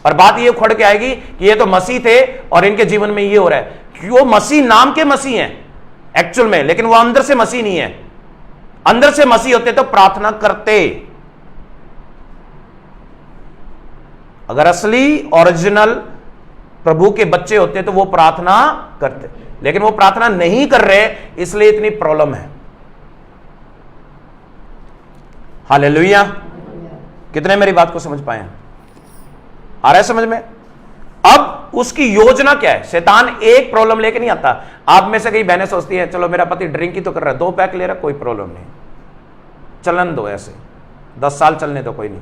और बात ये उखड़ के आएगी कि ये तो मसीह थे और इनके जीवन में ये हो रहा है। क्यों? मसीह नाम के मसीह हैं एक्चुअल में, लेकिन वो अंदर से मसीह नहीं है। अंदर से मसीह होते तो प्रार्थना करते। अगर असली ओरिजिनल प्रभु के बच्चे होते तो वो प्रार्थना करते, लेकिन वो प्रार्थना नहीं कर रहे, इसलिए इतनी प्रॉब्लम है। हालेलुया। कितने मेरी बात को समझ पाए हैं? आ रहा है समझ में? अब उसकी योजना क्या है? शैतान एक प्रॉब्लम लेके नहीं आता। आप में से कई बहनें सोचती हैं चलो मेरा पति ड्रिंक ही तो कर रहा है, 2 पैक ले रहा, कोई प्रॉब्लम नहीं, चलन दो, ऐसे 10 साल चलने दो, कोई नहीं।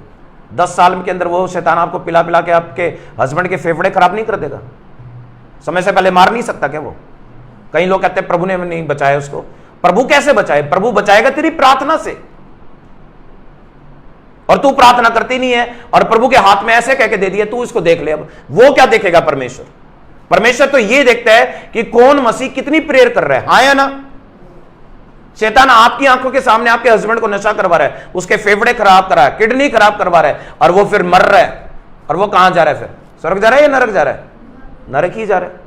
10 साल के अंदर वो शैतान आपको पिला पिला के आपके हस्बैंड के फेफड़े खराब नहीं कर देगा? समय से पहले मार नहीं सकता क्या वो? कई लोग कहते हैं प्रभु ने नहीं बचाया उसको। प्रभु कैसे बचाए? प्रभु बचाएगा तेरी प्रार्थना से। और तू प्रार्थना करती नहीं है और प्रभु के हाथ में ऐसे कह के दे दिया तू इसको देख ले। अब वो क्या देखेगा परमेश्वर? परमेश्वर तो ये देखता है कि कौन मसीह कितनी प्रेयर कर रहा है, हाँ या ना। शैतान आपकी आंखों के सामने आपके हस्बैंड को नशा करवा रहा है, उसके फेफड़े खराब करा है, किडनी खराब करवा रहा है, और वो फिर मर रहा है। और वो कहां जा रहा है? फिर स्वर्ग जा रहा है या नरक जा रहा है? नरक ही जा रहा है।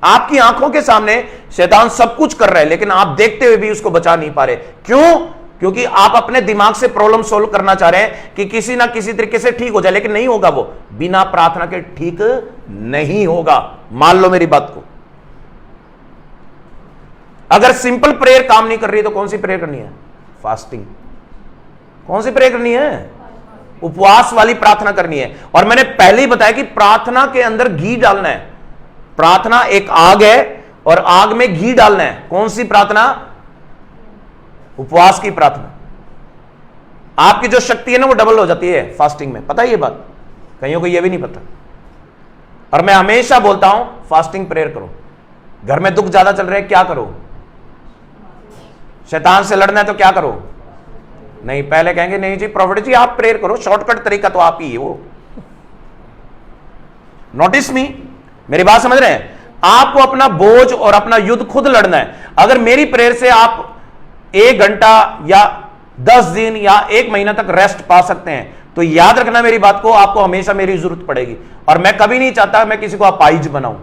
आपकी आंखों के सामने शैतान सब कुछ कर रहा है, लेकिन आप देखते हुए भी उसको बचा नहीं पा रहे। क्यों? क्योंकि आप अपने दिमाग से प्रॉब्लम सोल्व करना चाह रहे हैं कि किसी ना किसी तरीके से ठीक हो जाए, लेकिन नहीं होगा। वो बिना प्रार्थना के ठीक नहीं होगा। मान लो मेरी बात को। अगर सिंपल प्रेयर काम नहीं कर रही तो कौन सी प्रेयर करनी है? फास्टिंग। कौन सी प्रेयर करनी है? उपवास वाली प्रार्थना करनी है। और मैंने पहले ही बताया कि प्रार्थना के अंदर घी डालना है। प्रार्थना एक आग है और आग में घी डालना है। कौन सी प्रार्थना? उपवास की प्रार्थना। आपकी जो शक्ति है ना वो डबल हो जाती है फास्टिंग में। पता है ये बात? कईयों को ये भी नहीं पता। और मैं हमेशा बोलता हूं फास्टिंग प्रेयर करो। घर में दुख ज्यादा चल रहा है, क्या करो? शैतान से लड़ना है तो क्या करो? नहीं, पहले कहेंगे नहीं जी प्रॉफिट जी आप प्रेयर करो, शॉर्टकट तरीका तो आप ही है वो। नोटिस मी, मेरी बात समझ रहे हैं? आपको अपना बोझ और अपना युद्ध खुद लड़ना है। अगर मेरी प्रेयर से आप 1 घंटा या 10 दिन या 1 महीना तक रेस्ट पा सकते हैं तो याद रखना मेरी बात को, आपको हमेशा मेरी जरूरत पड़ेगी। और मैं कभी नहीं चाहता मैं किसी को अपाहिज बनाऊं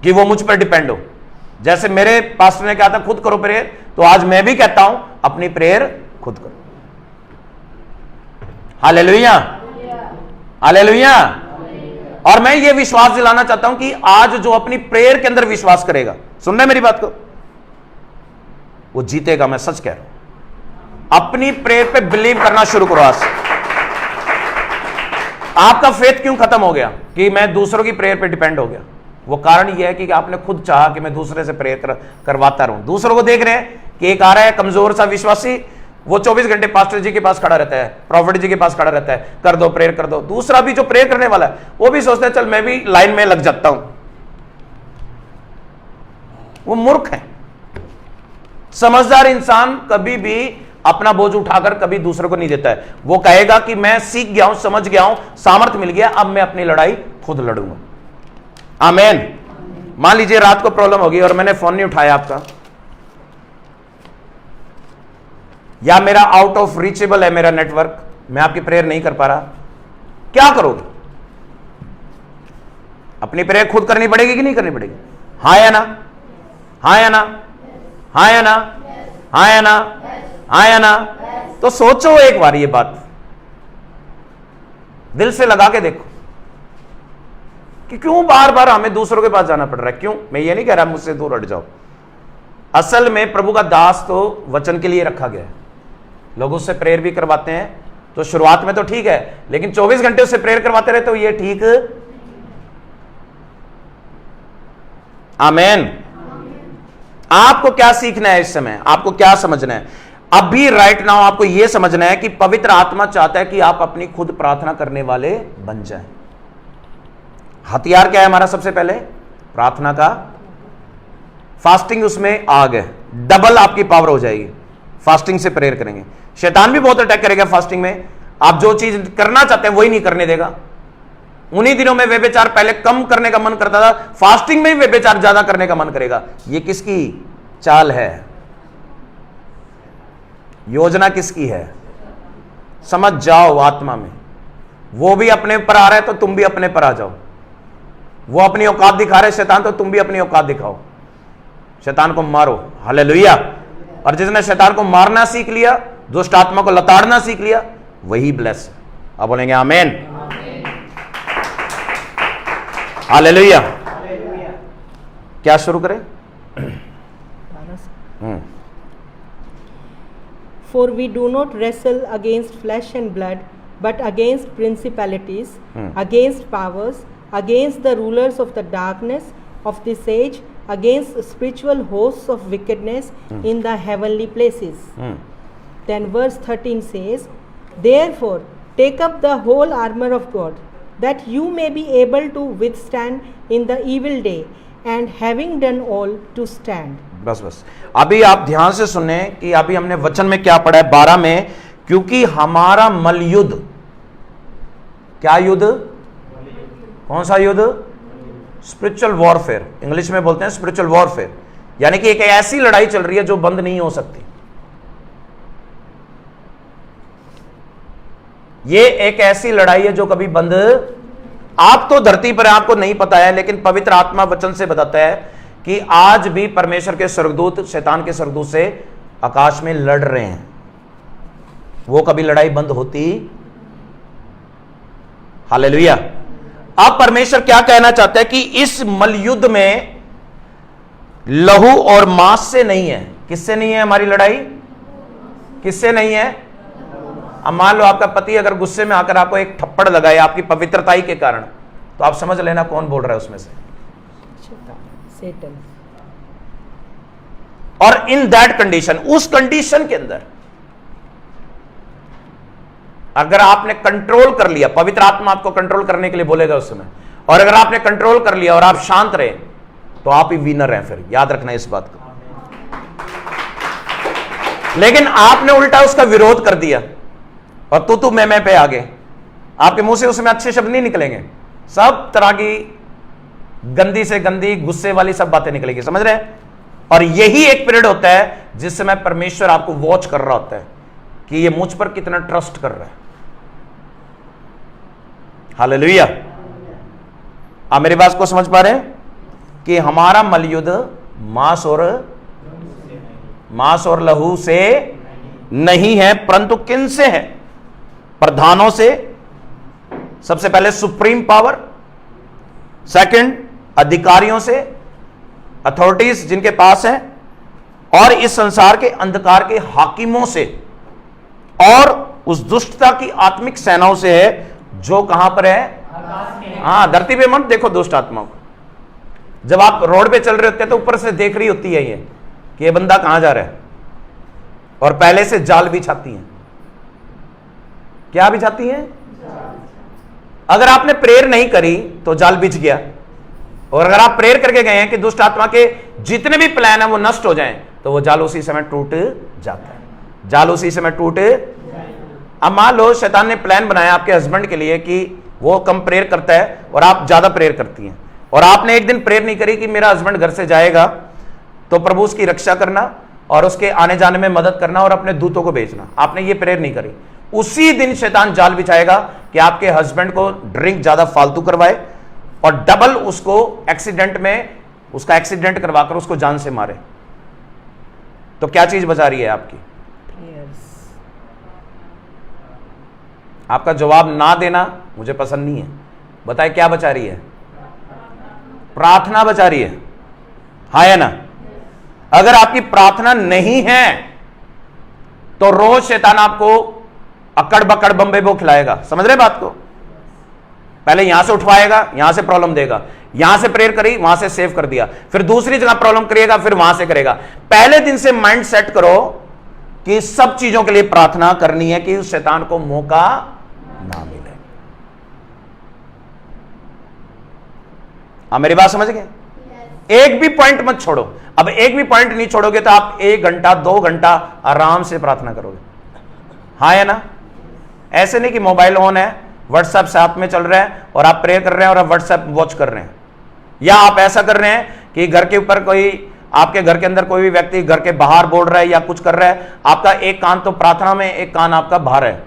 कि वो मुझ पर डिपेंड हो। जैसे मेरे पास्टर ने कहा था खुद करो प्रेयर, तो आज मैं भी कहता हूं अपनी प्रेयर खुद करो। Hallelujah, hallelujah. और मैं ये विश्वास दिलाना चाहता हूं कि आज जो अपनी प्रेयर के अंदर विश्वास करेगा, सुन रहे मेरी बात को, वो जीतेगा। मैं सच कह रहा हूं। अपनी प्रेयर पे बिलीव करना शुरू करो आज से। आपका फेथ क्यों खत्म हो गया कि मैं दूसरों की प्रेयर पे डिपेंड हो गया? वो कारण यह है कि आपने खुद चाहा कि मैं दूसरे से प्रेयर करवाता रहूं। दूसरों को देख रहे हैं कि एक आ रहा है कमजोर सा विश्वासी, वो 24 घंटे पास्टर जी के पास खड़ा रहता है, प्रॉफिट जी के पास खड़ा रहता है, कर दो प्रेयर कर दो। दूसरा भी जो प्रेयर करने वाला है वो भी सोचता है चल मैं भी लाइन में लग जाता हूं। वो मूर्ख है। समझदार इंसान कभी भी अपना बोझ उठाकर कभी दूसरे को नहीं देता है। वो कहेगा कि मैं सीख गया हूं, समझ गया हूं, सामर्थ्य मिल गया, अब मैं अपनी लड़ाई खुद लड़ूंगा। आमेन। मान लीजिए रात को प्रॉब्लम होगी और मैंने फोन नहीं उठाया आपका, या मेरा आउट ऑफ रीचेबल है मेरा नेटवर्क, मैं आपकी प्रेयर नहीं कर पा रहा, क्या करोगे? अपनी प्रेयर खुद करनी पड़ेगी कि नहीं करनी पड़ेगी? हाँ या ना? हाँ या ना? हाँ या ना? हाँ या ना? हाँ या ना? तो सोचो एक बार ये बात, दिल से लगा के देखो कि क्यों बार बार हमें दूसरों के पास जाना पड़ रहा है। क्यों? मैं ये नहीं कह रहा मुझसे दूर हट जाओ। असल में प्रभु का दास तो वचन के लिए रखा गया है। लोग उससे प्रेयर भी करवाते हैं तो शुरुआत में तो ठीक है, लेकिन 24 घंटे उससे प्रेयर करवाते रहे तो ये ठीक। आमेन। आपको क्या सीखना है इस समय? आपको क्या समझना है? अभी राइट नाउ आपको यह समझना है कि पवित्र आत्मा चाहता है कि आप अपनी खुद प्रार्थना करने वाले बन जाएं। हथियार क्या है हमारा? सबसे पहले प्रार्थना का। फास्टिंग उसमें आग है, डबल आपकी पावर हो जाएगी। फास्टिंग से प्रेयर करेंगे। शैतान भी बहुत अटैक करेगा फास्टिंग में। आप जो चीज करना चाहते हैं वही नहीं करने देगा। उन्हीं दिनों में व्यभिचार पहले कम करने का मन करता था, फास्टिंग में भी व्यभिचार ज्यादा करने का मन करेगा। ये किसकी चाल है? योजना किसकी है? समझ जाओ आत्मा में। वो भी अपने पर आ रहा है तो तुम भी अपने पर आ जाओ। वो अपनी औकात दिखा रहे शैतान, तो तुम भी अपनी औकात दिखाओ। शैतान को मारो। हालेलुया। और जिसने शैतान को मारना सीख लिया, दुष्ट आत्मा को लताड़ना सीख लिया, वही ब्लेस है। अब बोलेंगे आमेन। हालेलुया। क्या शुरू करें? For we do not wrestle against flesh and blood, but against principalities, against powers, against the rulers of the darkness of this age, against spiritual hosts of wickedness in the heavenly places. Then verse 13 says, therefore take up the whole armor of God, that you may be able to withstand in the evil day, and having done all to stand. बस अभी आप ध्यान से सुने कि अभी हमने वचन में क्या पढ़ा है 12 में क्योंकि हमारा मलयुद्ध, क्या युद्ध? कौन सा युद्ध? स्पिरिचुअल वॉरफेयर, इंग्लिश में बोलते हैं स्पिरिचुअल वॉरफेयर, यानी कि एक ऐसी लड़ाई चल रही है जो बंद नहीं हो सकती। ये एक ऐसी लड़ाई है जो कभी बंद, आप तो धरती पर आपको नहीं पता है, लेकिन पवित्र आत्मा वचन से बताता है कि आज भी परमेश्वर के स्वर्गदूत शैतान के स्वर्गदूत से आकाश में लड़ रहे हैं। वो कभी लड़ाई बंद होती? हालेलुया। अब परमेश्वर क्या कहना चाहता है कि इस मलयुद्ध में लहू और मांस से नहीं है। किससे नहीं है हमारी लड़ाई? किससे नहीं है? अब मान लो आपका पति अगर गुस्से में आकर आपको एक थप्पड़ लगाए आपकी पवित्रताई के कारण, तो आप समझ लेना कौन बोल रहा है उसमें से? Satan. और इन दैट कंडीशन, उस कंडीशन के अंदर अगर आपने कंट्रोल कर लिया, पवित्र आत्मा आपको कंट्रोल करने के लिए बोलेगा उस समय, और अगर आपने कंट्रोल कर लिया और आप शांत रहे तो आप ही विनर हैं। फिर याद रखना इस बात को। लेकिन आपने उल्टा उसका विरोध कर दिया और तू मैं पे आ गए, आपके मुंह से उसमें अच्छे शब्द नहीं निकलेंगे, सब तरह की गंदी से गंदी गुस्से वाली सब बातें निकलेगी, समझ रहे हैं? और यही एक पीरियड होता है जिस समय परमेश्वर आपको वॉच कर रहा होता है कि ये मुझ पर कितना ट्रस्ट कर रहा है। हालेलुया। आप मेरी बात को समझ पा रहे हैं कि हमारा मलयुद्ध मांस और लहू से नहीं है, परंतु किन से है? प्रधानों से, सबसे पहले सुप्रीम पावर, सेकंड अधिकारियों से, अथॉरिटीज जिनके पास है, और इस संसार के अंधकार के हाकिमों से, और उस दुष्टता की आत्मिक सेनाओं से है जो कहां पर है? हाँ, धरती पे मत देखो दुष्ट आत्माओं को। जब आप रोड पे चल रहे होते हैं तो ऊपर से देख रही होती है ये कि ये बंदा कहां जा रहा है, और पहले से जाल बिछाती हैं। क्या बिछाती हैं? अगर आपने प्रेयर नहीं करी तो जाल बिछ गया, और अगर आप प्रेयर करके गए हैं कि दुष्ट आत्मा के जितने भी प्लान है वो नष्ट हो जाएं, तो वो जाल उसी समय टूट जाता है। जाल उसी समय टूट। अब मान लो शैतान ने प्लान बनाया आपके हस्बैंड के लिए कि वो कम प्रेयर करता है और आप ज्यादा प्रेयर करती हैं, और आपने एक दिन प्रेयर नहीं करी कि मेरा हस्बैंड घर से जाएगा तो प्रभु उसकी रक्षा करना और उसके आने जाने में मदद करना और अपने दूतों को भेजना। आपने ये प्रेयर नहीं करी, उसी दिन शैतान जाल बिछाएगा कि आपके हस्बैंड को ड्रिंक ज्यादा फालतू करवाए और डबल उसको एक्सीडेंट में, उसका एक्सीडेंट करवाकर उसको जान से मारे। तो क्या चीज बचा रही है आपकी? आपका जवाब ना देना मुझे पसंद नहीं है। बताए क्या बचा रही है? प्रार्थना बचा रही है, हाँ या ना? अगर आपकी प्रार्थना नहीं है तो रोज शैतान आपको अकड़ बकड़ बम्बे बो खिलाएगा। समझ रहे बात को? पहले यहां से उठवाएगा, यहां से प्रॉब्लम देगा, यहां से प्रेयर करी, वहां से सेव कर दिया, फिर दूसरी जगह प्रॉब्लम करिएगा, फिर वहां से करेगा। पहले दिन से माइंड सेट करो कि सब चीजों के लिए प्रार्थना करनी है कि उस शैतान को मौका ना मिले। आप मेरी बात समझ गए? एक भी पॉइंट मत छोड़ो। अब एक भी पॉइंट नहीं छोड़ोगे तो आप 1 घंटा 2 घंटा आराम से प्रार्थना करोगे, हाँ या ना? ऐसे नहीं कि मोबाइल ऑन है, व्हाट्सएप साथ में चल रहा है और आप प्रेयर कर रहे हैं और आप व्हाट्सएप वॉच कर रहे हैं, या आप ऐसा कर रहे हैं कि घर के ऊपर कोई, आपके घर के अंदर कोई भी व्यक्ति घर के बाहर बोल रहा है या कुछ कर रहा है, आपका एक कान तो प्रार्थना में, एक कान आपका बाहर है।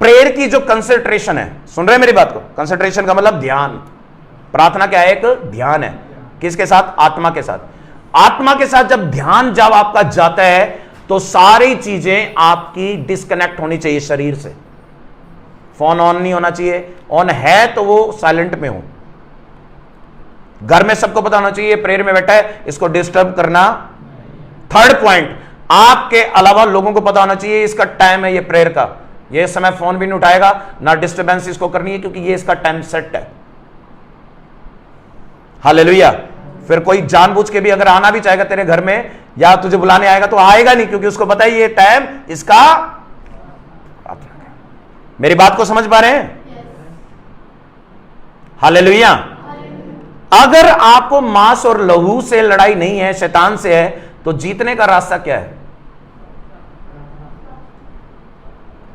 प्रेयर की जो कंसंट्रेशन है, सुन रहे हैं मेरी बात को? कंसंट्रेशन का मतलब ध्यान। प्रार्थना क्या है? एक ध्यान है। किसके साथ? आत्मा के साथ। आत्मा के साथ जब ध्यान जब आपका जाता है तो सारी चीजें आपकी डिस्कनेक्ट होनी चाहिए शरीर से। फोन ऑन नहीं होना चाहिए, ऑन है तो वो साइलेंट में हो। घर में सबको पता होना चाहिए प्रेयर में बैठा है, इसको डिस्टर्ब करना। थर्ड पॉइंट, आपके अलावा लोगों को पता होना चाहिए इसका टाइम है, ये प्रेयर का, ये समय फोन भी नहीं उठाएगा, ना डिस्टर्बेंस इसको करनी है, क्योंकि ये इसका टाइम सेट है। हालेलुया। फिर कोई जानबूझ के भी अगर आना भी चाहेगा तेरे घर में या तुझे बुलाने आएगा तो आएगा नहीं, क्योंकि उसको पता है ये टाइम इसका। मेरी बात को समझ पा रहे हैं? हालेलुया। अगर आपको मांस और लहू से लड़ाई नहीं है, शैतान से है, तो जीतने का रास्ता क्या है?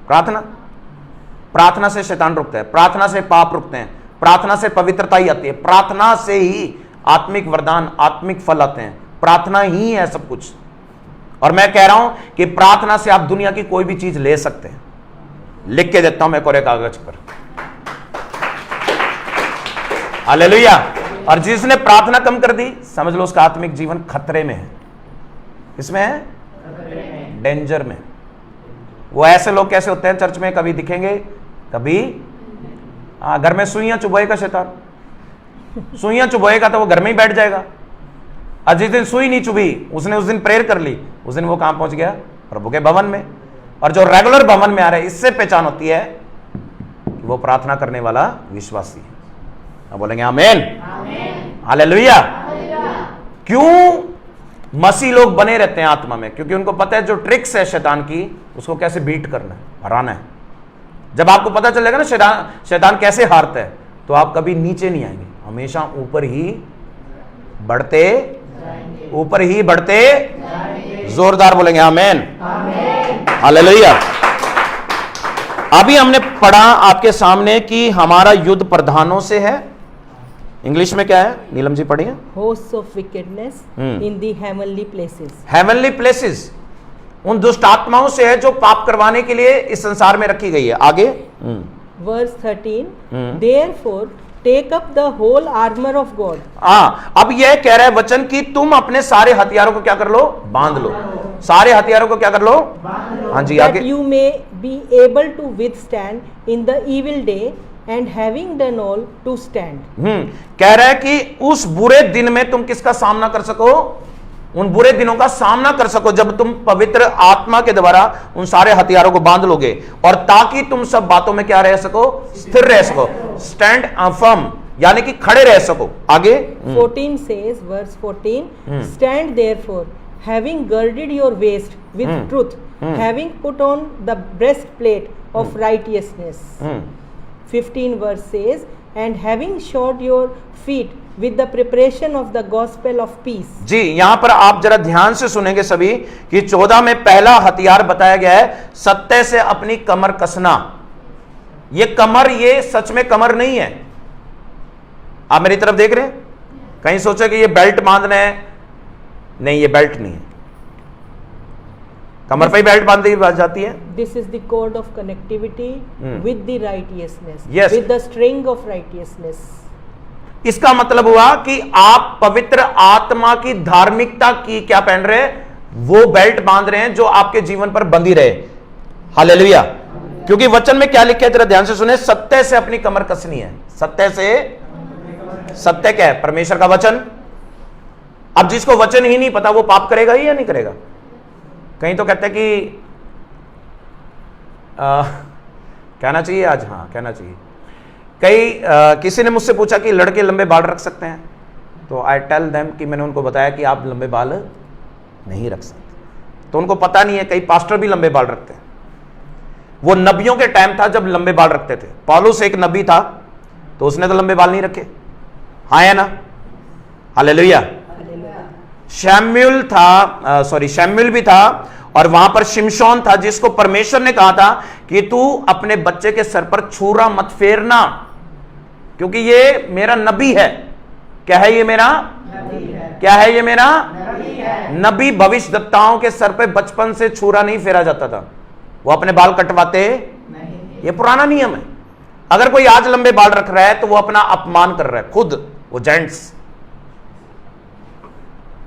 प्रार्थना। प्रार्थना से शैतान रुकता है, प्रार्थना से पाप रुकते हैं, प्रार्थना से पवित्रता ही आती है, प्रार्थना से ही आत्मिक वरदान, आत्मिक फल आते हैं। प्रार्थना ही है सब कुछ। और मैं कह रहा हूं कि प्रार्थना से आप दुनिया की कोई भी चीज ले सकते हैं। लिख के देता हूं मैं कोरे कागज पर। हालेलुया। और जिसने प्रार्थना कम कर दी, समझ लो उसका आत्मिक जीवन खतरे में है। इसमें है डेंजर में। वो ऐसे लोग कैसे होते हैं चर्च में, कभी दिखेंगे, कभी घर में सुइयां चुभोएगा शैतान, सुइयां चुभोएगा तो वो घर में ही बैठ जाएगा। और जिस दिन सुई नहीं चुभी, उसने उस दिन प्रेयर कर ली, उस दिन वो कहां पहुंच गया? प्रभु के भवन में। और जो रेगुलर भवन में आ रहा है, इससे पहचान होती है कि वो प्रार्थना करने वाला विश्वासी है। अब बोलेंगे आमीन, हालेलुया। क्यों मसीह लोग बने रहते हैं आत्मा में? क्योंकि उनको पता है जो ट्रिक्स है शैतान की, उसको कैसे बीट करना है, हराना है। जब आपको पता चलेगा ना शैतान कैसे हारता है, तो आप कभी नीचे नहीं आएंगे, हमेशा ऊपर ही बढ़ते, ऊपर ही बढ़ते। जोरदार बोलेंगे आमीन, हालेलुया। अभी हमने पढ़ा आपके सामने कि हमारा युद्ध प्रधानों से है। इंग्लिश में क्या है नीलम जी, पढ़िए। hosts of wickedness in the heavenly places. Heavenly places उन दुष्ट आत्माओं से है जो पाप करवाने के लिए इस संसार में रखी गई है। आगे Verse 13. Therefore take up the whole armor of God. अब यह कह रहा है वचन कि तुम अपने सारे हथियारों को क्या कर लो? बांध लो। सारे हथियारों को क्या कर लो? हाँ जी, That आगे। you may be able to withstand in the evil day, and having done all to stand. कह रहा है कि उस बुरे दिन में तुम किसका सामना कर सको? उन बुरे दिनों का सामना कर सको जब तुम पवित्र आत्मा के द्वारा उन सारे हथियारों को बांध लोगे, और ताकि तुम सब बातों में क्या रह सको? स्थिर रह सको। स्टैंड फर्म, यानी कि खड़े रह सको। आगे 14 says, verse 14, stand therefore, having girded your waist with truth, having put on the breastplate of righteousness. 15 verse says, and having shod your feet with the preparation of the gospel of peace. जी, यहां पर आप जरा ध्यान से सुनेंगे सभी कि 14 में पहला हथियार बताया गया है, सत्य से अपनी कमर कसना। ये कमर, ये सच में कमर नहीं है। आप मेरी तरफ देख रहे हैं? कहीं सोचे कि ये बेल्ट बांधना है, नहीं, ये बेल्ट नहीं है। कमर पे ही बेल्ट बांध जाती है। This is the cord of connectivity with the righteousness, Yes. with the string of righteousness. इसका मतलब हुआ कि आप पवित्र आत्मा की धार्मिकता की क्या पहन रहे हैं? वो बेल्ट बांध रहे हैं जो आपके जीवन पर बंधी रहे। हालेलुया। क्योंकि वचन में क्या लिखा है, जरा ध्यान से सुने। सत्य से अपनी कमर कसनी है। सत्य से, सत्य क्या है? परमेश्वर का वचन। अब जिसको वचन ही नहीं पता वो पाप करेगा ही या नहीं करेगा? कहीं तो कहते हैं कि कहना चाहिए आज, हाँ कहना चाहिए। किसी ने मुझसे पूछा कि लड़के लंबे बाल रख सकते हैं, तो आई टेल देम कि मैंने उनको बताया कि आप लंबे बाल नहीं रख सकते। तो उनको पता नहीं है, कई पास्टर भी लंबे बाल रखते हैं। वो नबियों के टाइम था जब लंबे बाल रखते थे। पौलुस एक नबी था, तो उसने तो लंबे बाल नहीं रखे, हाँ है ना? हालेलुया। शैम्यूल था, शैम्यूल भी था, और वहां पर शिमशोन था जिसको परमेश्वर ने कहा था कि तू अपने बच्चे के सर पर छुरा मत फेरना, क्योंकि ये मेरा नबी है। क्या है ये? मेरा नबी है। क्या है ये? मेरा नबी है। नबी भविष्यद्वक्ताओं के सर पे बचपन से छुरा नहीं फेरा जाता था, वो अपने बाल कटवाते नहीं। ये पुराना नियम है। अगर कोई आज लंबे बाल रख रहा है तो वो अपना अपमान कर रहा है, खुद वो जेंट्स।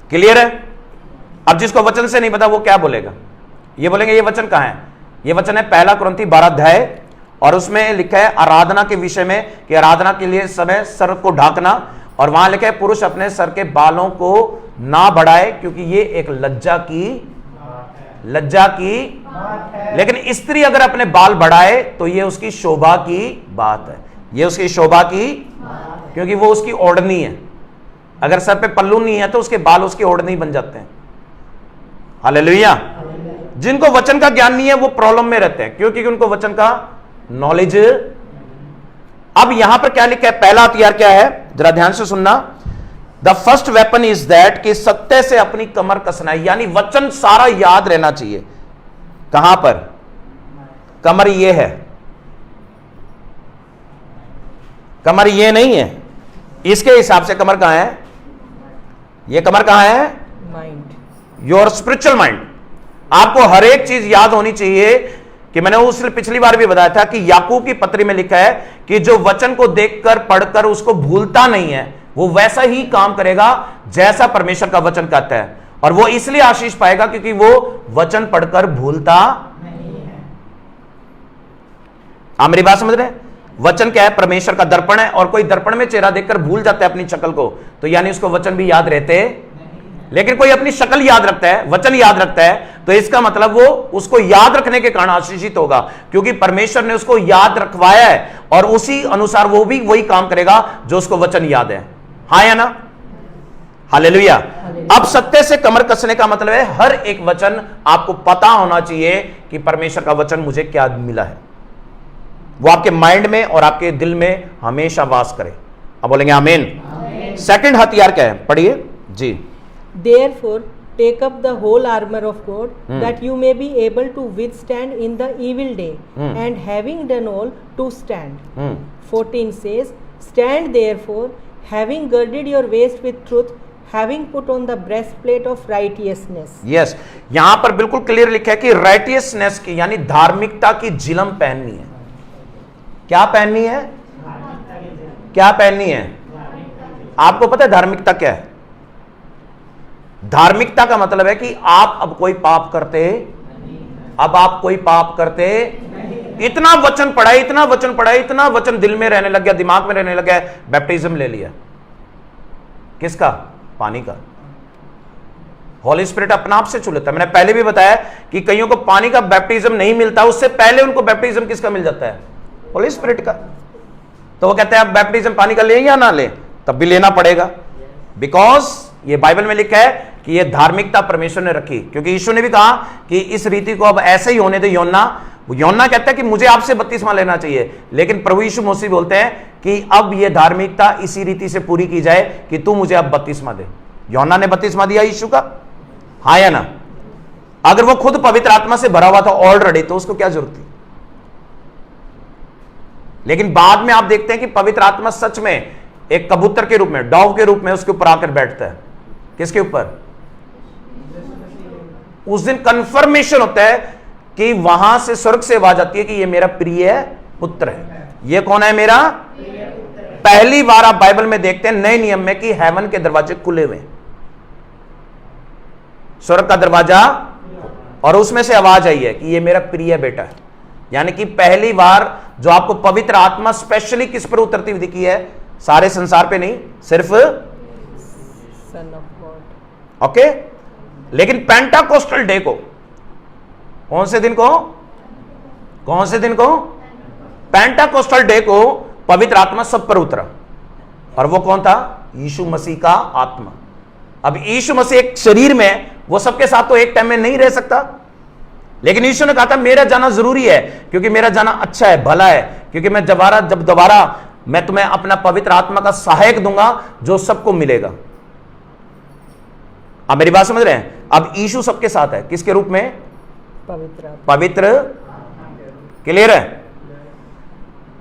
क्लियर है? अब जिसको वचन से नहीं पता वो क्या बोलेगा? ये बोलेंगे ये वचन कहां है? ये वचन है 1 कुरिन्थी 12 अध्याय, और उसमें लिखा है आराधना के विषय में कि आराधना के लिए समय सर को ढांकना, और वहां लिखा है पुरुष अपने सर के बालों को ना बढ़ाए क्योंकि ये एक लज्जा की बात है। लेकिन स्त्री अगर अपने बाल बढ़ाए तो ये उसकी शोभा की बात है। ये उसकी शोभा की, क्योंकि वो उसकी ओढ़नी है। अगर सर पे पल्लू नहीं है तो उसके बाल उसकी ओढ़नी बन जाते हैं। हालेलुया। जिनको वचन का ज्ञान नहीं है वो प्रॉब्लम में रहते हैं, क्योंकि उनको वचन का नॉलेज। अब यहां पर क्या लिखा है? पहला हथियार क्या है? जरा ध्यान से सुनना। The first weapon is that कि सत्य से अपनी कमर कसना है, यानी वचन सारा याद रहना चाहिए। कहां पर? कमर ये है, कमर ये नहीं है, इसके हिसाब से कमर कहां है? ये कमर कहां है? माइंड। Your spiritual mind. आपको हर एक चीज याद होनी चाहिए कि मैंने उस पिछली बार भी बताया था कि याकूब की पत्री में लिखा है कि जो वचन को देखकर पढ़कर उसको भूलता नहीं है, वो वैसा ही काम करेगा जैसा परमेश्वर का वचन कहता है, और वो इसलिए आशीष पाएगा क्योंकि वो वचन पढ़कर भूलता नहीं है। आप मेरी बात समझ रहे हैं? वचन क्या है? परमेश्वर का दर्पण है, और कोई दर्पण में चेहरा देखकर भूल जाता है अपनी शक्ल को, तो यानी उसको वचन भी याद रहते। लेकिन कोई अपनी शक्ल याद रखता है, वचन याद रखता है, तो इसका मतलब वो उसको याद रखने के कारण आशीषित होगा, क्योंकि परमेश्वर ने उसको याद रखवाया है, और उसी अनुसार वो भी वही काम करेगा जो उसको वचन याद है। हाँ या ना? हालेलुया। अब सत्य से कमर कसने का मतलब है हर एक वचन आपको पता होना चाहिए कि परमेश्वर का वचन मुझे क्या मिला है, वो आपके माइंड में और आपके दिल में हमेशा वास करे। अब बोलेंगे आमीन। सेकंड हथियार क्या है? पढ़िए जी। Therefore, take up the whole armor of God, that you may be able to withstand in the evil day, and having done all, to stand. 14 says, stand therefore, having girded your waist with truth, having put on the breastplate of righteousness. Yes, यहां पर बिल्कुल clear लिखा है कि righteousness की यानी धार्मिकता की जिलम पहननी है। क्या पहननी है? क्या पहननी है? आपको पता है धार्मिकता क्या है? धार्मिकता का मतलब है कि आप अब कोई पाप करते, अब आप कोई पाप करते, इतना वचन पढ़ा, इतना वचन पढ़ा, इतना वचन दिल में रहने लग गया, दिमाग में रहने लग गया, बैप्टिज्म ले लिया। किसका? पानी का। होली स्पिरिट अपना आप से छू लेता है। मैंने पहले भी बताया कि कईयों को पानी का बैप्टिज्म नहीं मिलता, उससे पहले उनको बैप्टिज्म किसका मिल जाता है? होली स्पिरिट का। तो वो कहते हैं आप बैप्टिज्म पानी का लें या ना लें, तब भी लेना पड़ेगा, बिकॉज ये बाइबल में लिखा है कि ये धार्मिकता परमेश्वर ने रखी, क्योंकि यीशु ने भी कहा कि इस रीति को अब ऐसे ही होने दे। योना कहता है कि मुझे आपसे बपतिस्मा लेना चाहिए, लेकिन प्रभु यीशु मसीह बोलते हैं कि अब ये धार्मिकता इसी रीति से पूरी की जाए कि तू मुझे अब बपतिस्मा दे। योना ने बपतिस्मा दिया यीशु का, हाँ या ना? अगर वो खुद पवित्र आत्मा से भरा हुआ था ऑलरेडी, तो उसको क्या जरूरत थी? लेकिन बाद में आप देखते हैं कि पवित्र आत्मा सच में एक कबूतर के रूप में, डॉव के रूप में उसके ऊपर आकर बैठता है। किसके ऊपर? उस दिन कंफर्मेशन होता है कि वहां से स्वर्ग से आवाज आती है कि ये मेरा प्रिय पुत्र है। ये कौन है? मेरा पहली बार आप बाइबल में देखते हैं नए नियम में कि हेवन के दरवाजे खुले हुए, स्वर्ग का दरवाजा, और उसमें से आवाज आई है कि ये मेरा प्रिय बेटा है। यानी कि पहली बार जो आपको पवित्र आत्मा स्पेशली किस पर उतरती हुई दिखी है? सारे संसार पे नहीं, सिर्फ Son of God. ओके। लेकिन पेंटाकोस्टल डे को, कौन से दिन को? कौन से दिन को? पेंटाकोस्टल डे को पवित्र आत्मा सब पर उतरा, और वो कौन था? यीशु मसीह का आत्मा। अब यीशु मसीह एक शरीर में, वो सबके साथ तो एक टाइम में नहीं रह सकता, लेकिन यीशु ने कहा था मेरा जाना जरूरी है, क्योंकि मेरा जाना अच्छा है, भला है, क्योंकि मैं जब दोबारा मैं तुम्हें अपना पवित्र आत्मा का सहायक दूंगा जो सबको मिलेगा। आप मेरी बात समझ रहे हैं? अब यीशु सबके साथ है, किसके रूप में? पवित्र। क्लियर है?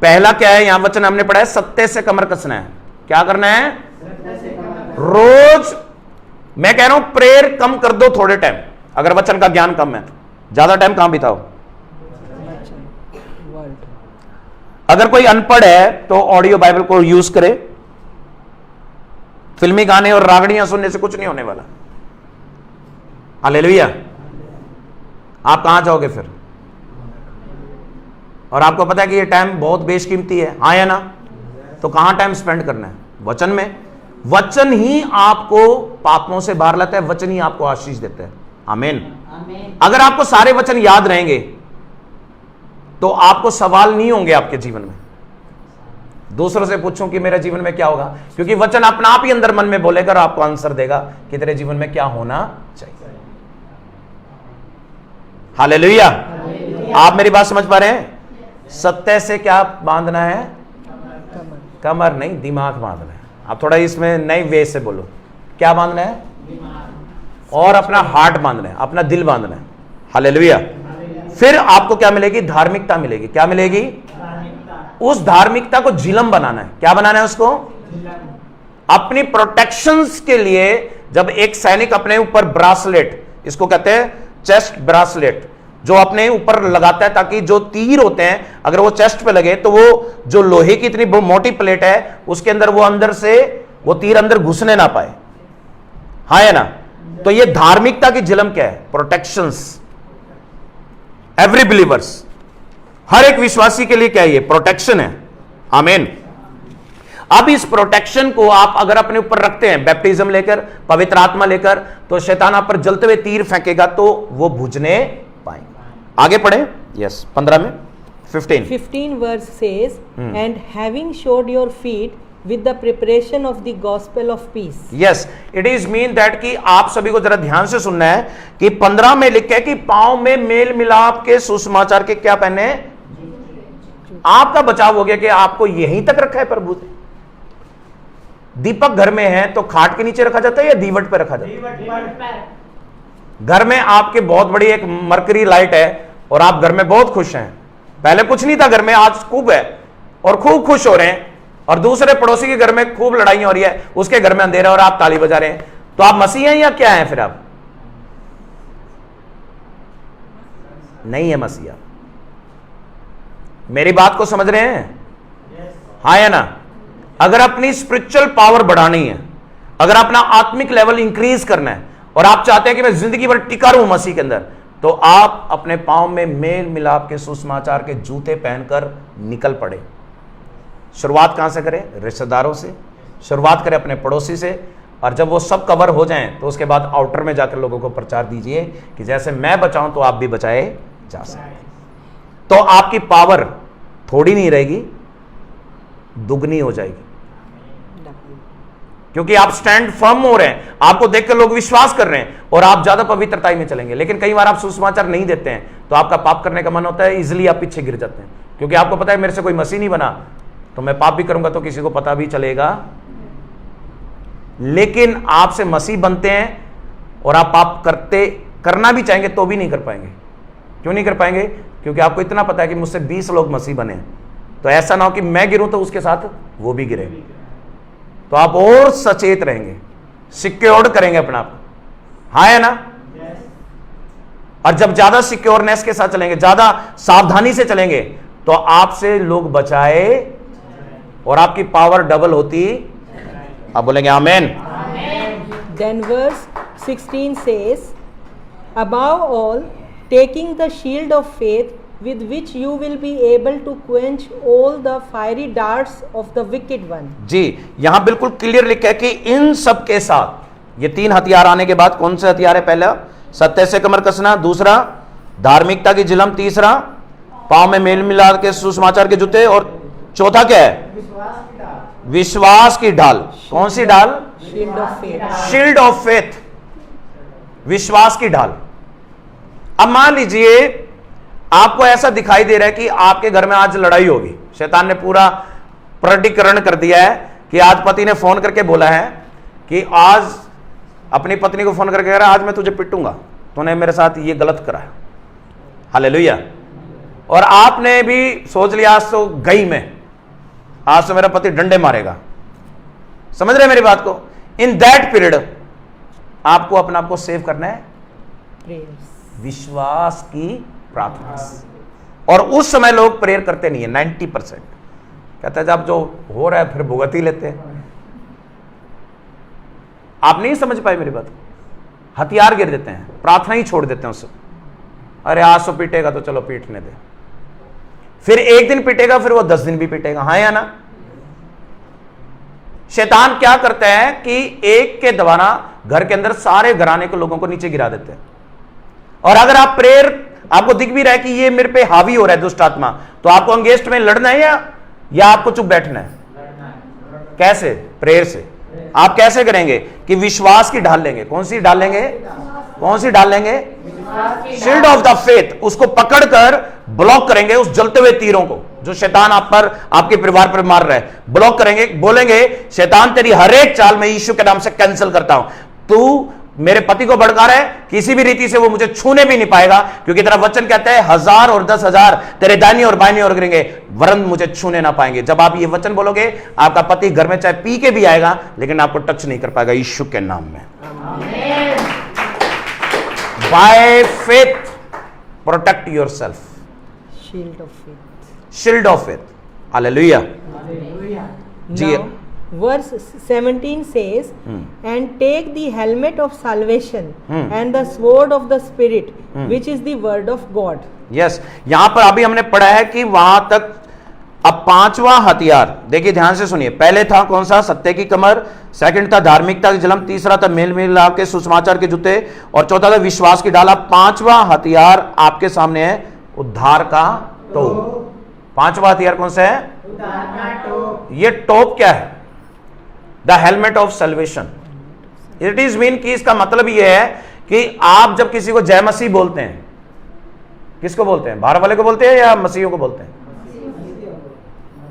पहला क्या है यहां वचन हमने पढ़ा है? सत्य से कमर कसना है। क्या करना है? रोज मैं कह रहा हूं प्रेयर कम कर दो थोड़े टाइम, अगर वचन का ज्ञान कम है। ज्यादा टाइम कहां बिताओ? अगर कोई अनपढ़ है तो ऑडियो बाइबल को यूज करे, फिल्मी गाने और रागड़ियां सुनने से कुछ नहीं होने वाला। हालेलुया। आप कहां जाओगे फिर? और आपको पता है कि ये टाइम बहुत बेशकीमती है, हाँ या ना? तो कहां टाइम स्पेंड करना है? वचन में। वचन ही आपको पापों से बाहर लाता है, वचन ही आपको आशीष देता है। आमीन। अगर आपको सारे वचन याद रहेंगे तो आपको सवाल नहीं होंगे आपके जीवन में। दूसरों से पूछूं कि मेरे जीवन में क्या होगा, क्योंकि वचन अपना आप ही अंदर मन में बोलेगा और आपको आंसर देगा कि तेरे जीवन में क्या होना चाहिए। हालेलुया। आप मेरी बात समझ पा रहे हैं? सत्य से क्या बांधना है? कमर नहीं, दिमाग बांधना है। आप थोड़ा इसमें नए वे से बोलो, क्या बांधना है? और अपना हार्ट बांधना है, अपना दिल बांधना है। हालेलुया। फिर आपको क्या मिलेगी? धार्मिकता मिलेगी। क्या मिलेगी? उस धार्मिकता को झिलम बनाना है। क्या बनाना है उसको? अपनी प्रोटेक्शंस के लिए जब एक सैनिक अपने ऊपर ब्रासलेट, इसको कहते हैं चेस्ट ब्रासलेट, जो अपने ऊपर लगाता है ताकि जो तीर होते हैं अगर वो चेस्ट पे लगे तो वो जो लोहे की इतनी मोटी प्लेट है उसके अंदर वो अंदर से वो तीर अंदर घुसने ना पाए। हाँ है ना? तो ये धार्मिकता की झिलम क्या है? प्रोटेक्शंस। एवरी बिलीवर्स, हर एक विश्वासी के लिए क्या है? ये प्रोटेक्शन है। आमीन। अब इस प्रोटेक्शन को आप अगर अपने ऊपर रखते हैं बैप्टिज्म लेकर, पवित्र आत्मा लेकर, तो शैतान आप पर जलते हुए तीर फेंकेगा तो वो बुझने पाएंगे। आगे पढ़े। यस 15 में 15 verse says, and having shod your feet with the preparation of the gospel of peace. Yes it is mean that कि आप सभी को जरा ध्यान से सुनना है कि 15 में लिखा है कि पांव में मेल मिलाप के सुसमाचार के क्या पहने? आपका बचाव हो गया कि आपको यहीं तक रखा है प्रभु ने। दीपक घर में है तो खाट के नीचे रखा जाता है या दीवट पे रखा जाता है? घर में आपके बहुत बड़ी एक मरकरी लाइट है और आप घर में बहुत खुश हैं। पहले कुछ नहीं था घर में, आज खूब है और खूब खुश हो रहे हैं। और दूसरे पड़ोसी के घर में खूब लड़ाई हो रही है, उसके घर में अंधेरा और आप ताली बजा रहे हैं। तो आप मसीह हैं या क्या हैं? फिर आप नहीं है मसीहा। मेरी बात को समझ रहे हैं? हाँ या ना? अगर अपनी स्पिरिचुअल पावर बढ़ानी है, अगर अपना आत्मिक लेवल इंक्रीज करना है और आप चाहते हैं कि मैं जिंदगी भर टिका रहूं मसीह के अंदर, तो आप अपने पांव में मेल मिलाप के सुसमाचार के जूते पहनकर निकल पड़े। शुरुआत कहां से करें? रिश्तेदारों से। शुरुआत करें अपने पड़ोसी से, और जब वो सब कवर हो जाएं तो उसके बाद आउटर में जाकर लोगों को प्रचार दीजिए कि जैसे मैं बचाऊं तो आप भी बचाए जा सकते। तो आपकी पावर थोड़ी नहीं रहेगी, दुगनी हो जाएगी, क्योंकि आप स्टैंड फर्म हो रहे हैं। आपको देखकर लोग विश्वास कर रहे हैं और आप ज्यादा पवित्रता में चलेंगे। लेकिन कई बार आप सुसमाचार नहीं देते हैं तो आपका पाप करने का मन होता है, इजिली आप पीछे गिर जाते हैं, क्योंकि आपको पता है मेरे से कोई मसीह नहीं बना तो मैं पाप भी करूंगा तो किसी को पता भी चलेगा। लेकिन आपसे मसीह बनते हैं और आप पाप करना भी चाहेंगे तो भी नहीं कर पाएंगे। क्यों नहीं कर पाएंगे? क्योंकि आपको इतना पता है कि मुझसे 20 लोग मसीह बने, तो ऐसा ना हो कि मैं गिरूं तो उसके साथ वो भी गिरे। तो आप और सचेत रहेंगे, सिक्योर्ड करेंगे अपना आप। हाँ है ना? और जब ज्यादा सिक्योरनेस के साथ चलेंगे, ज्यादा सावधानी से चलेंगे, तो आपसे लोग बचाए और आपकी पावर डबल होती। आप बोलेंगे आमेन। Then verse 16 says, above all, taking the shield of faith, with which you will be able to quench all the fiery darts of the wicked one. जी, यहां बिल्कुल क्लियर लिखा है कि इन सब के साथ ये 3 हथियार आने के बाद कौन से हथियार है? पहला सत्य से कमर कसना, दूसरा धार्मिकता की झिलम, तीसरा पांव में मेल मिला के सुसमाचार के जूते, और चौथा क्या है? विश्वास की ढाल। कौन सी ढाल? Shield of faith. Shield of faith, विश्वास की ढाल। अब मान लीजिए आपको ऐसा दिखाई दे रहा है कि आपके घर में आज लड़ाई होगी। शैतान ने पूरा प्रकटीकरण कर दिया है कि आज पति ने फोन करके बोला है कि आज अपनी पत्नी को फोन करके कह रहा है आज मैं तुझे पिटूंगा, तूने मेरे साथ ये गलत करा है। हालेलुया। और आपने भी सोच लिया आज तो गई मैं, आज तो मेरा पति डंडे मारेगा। समझ रहे मेरी बात को? इन दैट पीरियड आपको अपने आप को सेव करना है Prayers. विश्वास की प्रार्थना से। और उस समय लोग प्रेयर करते नहीं है। 90% कहते हैं जब जो हो रहा है फिर भुगत ही लेते हैं। आप नहीं समझ पाए मेरी बात। हथियार गिर देते हैं, प्रार्थना ही छोड़ देते हैं उससे। अरे आज तो पीटेगा तो चलो पीटने दे, फिर एक दिन पीटेगा फिर वो 10 दिन भी पीटेगा। हाँ या ना? शैतान क्या करता है कि एक के द्वारा घर के अंदर सारे घराने के लोगों को नीचे गिरा देते हैं। और अगर आप प्रेयर, आपको दिख भी रहा है कि ये मेरे पे हावी हो रहा है दुष्ट आत्मा, तो आपको अंगेस्ट में लड़ना है या आपको चुप बैठना है? कैसे? प्रेयर से। आप कैसे करेंगे कि विश्वास की ढाल लेंगे। कौन सी ढाल लेंगे? कौन सी ढाल लेंगे? शील्ड ऑफ द फेथ, उसको पकड़कर ब्लॉक करेंगे उस जलते हुए तीरों को जो शैतान आप पर, आपके परिवार पर मार रहा है। ब्लॉक करेंगे, बोलेंगे शैतान तेरी हर एक चाल में यीशु के नाम से कैंसिल करता हूं। तू मेरे पति को भड़का रहा है, किसी भी रीति से वो मुझे छूने भी नहीं पाएगा, क्योंकि तेरा वचन कहता है 1000 और 10,000 तेरे दाहिनी और बाईं ओर गिरेंगे, वरन मुझे छूने ना पाएंगे। जब आप ये वचन बोलोगे, आपका पति घर में चाहे पी के भी आएगा, लेकिन आपको टच नहीं कर पाएगा यीशु के नाम में। By faith protect yourself, Shield of faith. Shield of faith. Hallelujah ji. Now, verse 17 says, and take the helmet of salvation and the sword of the Spirit, which is the word of God. Yes, यहां पर अभी हमने पढ़ा है कि वहां तक अब पांचवा हथियार, देखिए ध्यान से सुनिए। पहले था कौन सा? सत्य की कमर, सेकंड था धार्मिकता की झलम, तीसरा था मेल मिलाप के सुसमाचार के जूते, और चौथा था विश्वास की डाला। पांचवा हथियार आपके सामने है, उद्धार का टोप। पांचवा हथियार कौन सा है? ये टोप क्या है? The helmet of salvation. It is mean कि इसका मतलब यह है कि आप जब किसी को जय मसीह बोलते हैं, किसको बोलते हैं? बाहर वाले को बोलते हैं या मसीहियों को बोलते हैं?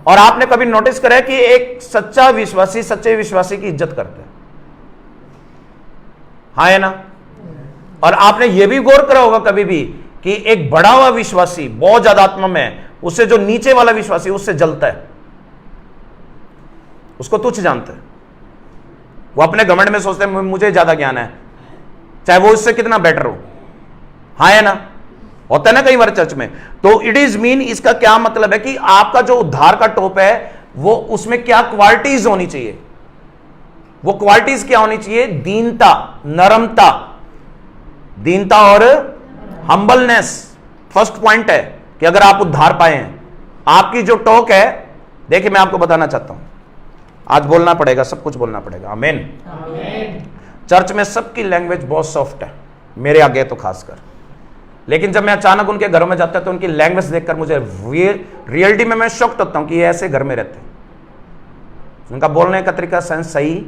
और आपने कभी नोटिस करा है कि एक सच्चा विश्वासी सच्चे विश्वासी की इज्जत करते हैं, हाँ है ना? और आपने यह भी गौर करा होगा कभी भी कि एक बढ़ा हुआ विश्वासी बहुत ज्यादा आत्मा में है, उससे जो नीचे वाला विश्वासी उससे जलता है, उसको तुच्छ जानता है। वो अपने घमंड में सोचते हैं मुझे ज्यादा ज्ञान है, चाहे वो इससे कितना बेटर हो, हाँ है ना? होता है ना कई बार चर्च में। तो इट इज मीन, इसका क्या मतलब है कि आपका जो उद्धार का टोप है वो उसमें क्या क्वालिटीज होनी चाहिए? वो क्वालिटीज क्या होनी चाहिए? दीनता, नरमता, दीनता और हम्बलनेस। फर्स्ट पॉइंट है कि अगर आप उद्धार पाए हैं, आपकी जो टोक है, देखिए मैं आपको बताना चाहता हूं, आज बोलना पड़ेगा, सब कुछ बोलना पड़ेगा। आमीन। चर्च में सबकी लैंग्वेज बहुत सॉफ्ट है, मेरे आगे तो खासकर, लेकिन जब मैं अचानक उनके घरों में जाता तो उनकी लैंग्वेज देखकर मुझे रियलिटी में मैं शॉक्ड होता हूं कि ये ऐसे घर में रहते हैं। उनका बोलने का तरीका, सेंस सही।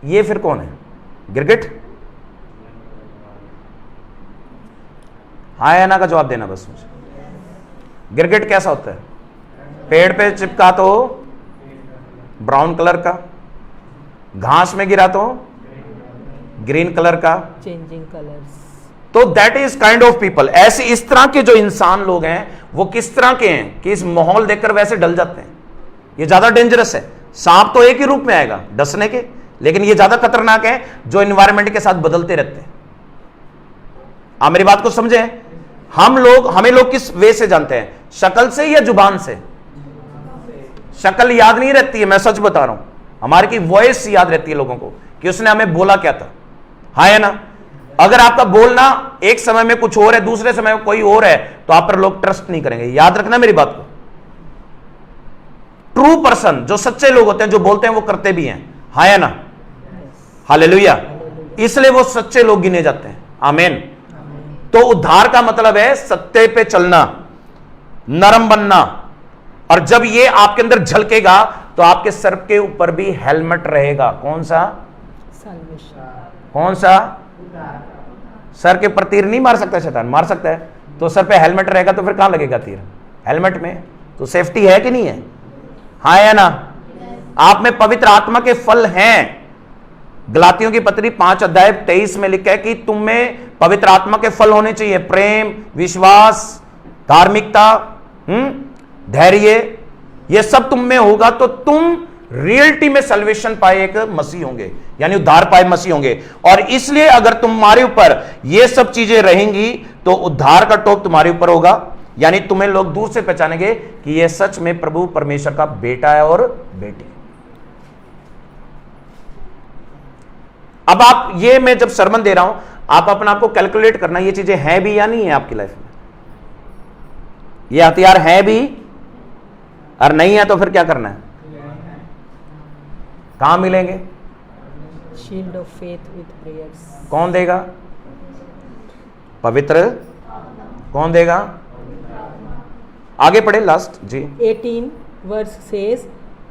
ये फिर कौन है? गिरगिट? हाँ या ना का जवाब देना बस मुझे। गिरगिट कैसा होता है? पेड़ पे चिपका तो ब्राउन कलर का, घास में गिरा तो ग्रीन कलर का, Changing colors. तो that is kind of people. ऐसे इस तरह के जो इंसान लोग हैं वो किस तरह के हैं कि इस माहौल देखकर वैसे डल जाते हैं। ये ज्यादा डेंजरस है। सांप तो एक ही रूप में आएगा, डसने के, लेकिन ये ज्यादा खतरनाक है जो एनवायरमेंट के साथ बदलते रहते हैं। आप मेरी बात को समझे? हमें लोग किस वे से जानते हैं? शक्ल से या जुबान से? शक्ल याद नहीं रहती है, मैं सच बता रहा हूं। हमारी की वॉइस याद रहती है लोगों को कि उसने हमें बोला क्या था, हाँ है ना? अगर आपका बोलना एक समय में कुछ और है, दूसरे समय में कोई और है, तो आप पर लोग ट्रस्ट नहीं करेंगे। याद रखना मेरी बात को। ट्रू पर्सन, जो सच्चे लोग होते हैं, जो बोलते हैं वो करते भी हैं, हाँ है ना? हालेलुया। इसलिए वो सच्चे लोग गिने जाते हैं। आमीन। तो उद्धार का मतलब है सत्य पे चलना, नरम बनना, और जब ये आपके अंदर झलकेगा तो आपके सर के ऊपर भी हेलमेट रहेगा। कौन सा? Salvation. कौन सा? सर के ऊपर तीर नहीं मार सकता शैतान, मार सकता है। तो सर पे हेलमेट रहेगा तो फिर कहां लगेगा तीर? हेलमेट में। तो सेफ्टी है कि नहीं है? हाँ या ना? आप में पवित्र आत्मा के फल हैं। गलातियों की पत्री 5:23 में लिखा है कि तुम में पवित्र आत्मा के फल होने चाहिए। प्रेम, विश्वास, धार्मिकता, धैर्य, ये सब तुम में होगा तो तुम रियलिटी में सल्वेशन पाए एक मसीह होंगे, यानी उद्धार पाए मसीह होंगे। और इसलिए अगर तुम्हारे ऊपर ये सब चीजें रहेंगी तो उद्धार का टोप तुम्हारे ऊपर होगा, यानी तुम्हें लोग दूर से पहचानेंगे कि यह सच में प्रभु परमेश्वर का बेटा है और बेटी। अब आप ये, मैं जब सरमन दे रहा हूं, आप अपने आप को कैलकुलेट करना, ये चीजें हैं भी या नहीं है आपकी लाइफ में? ये हथियार है भी, और नहीं है तो फिर क्या करना है? कहां मिलेंगे? Shield of faith with prayers. कौन देगा? पवित्र कौन देगा? आगे पढ़े, last ji. 18 verse says,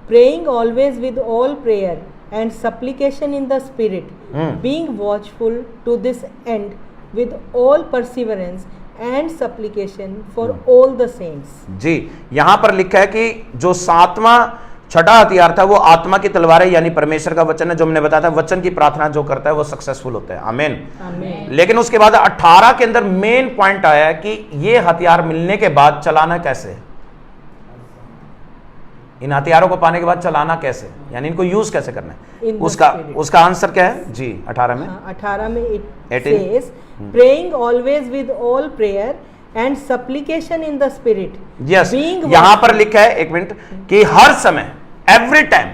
praying always with all prayer and supplication in the Spirit, being watchful to this end with all perseverance and supplication for all the saints. जी, यहां पर लिखा है कि जो 7वां छठा हथियार था वो आत्मा की तलवार है, यानी परमेश्वर का वचन है। जो हमने बताया था, वचन की प्रार्थना जो करता है वो सक्सेसफुल होता है। आमीन। लेकिन उसके बाद 18 के अंदर मेन पॉइंट आया कि ये हथियार मिलने के बाद चलाना कैसे, इन हथियारों को पाने के बाद चलाना कैसे, यानी इनको यूज कैसे करना है। उसका आंसर क्या है जी? 18 में it says, praying always with all prayer and supplication in the Spirit. Yes, यहां पर लिखा है, एक मिनट, कि हर समय, एवरी टाइम।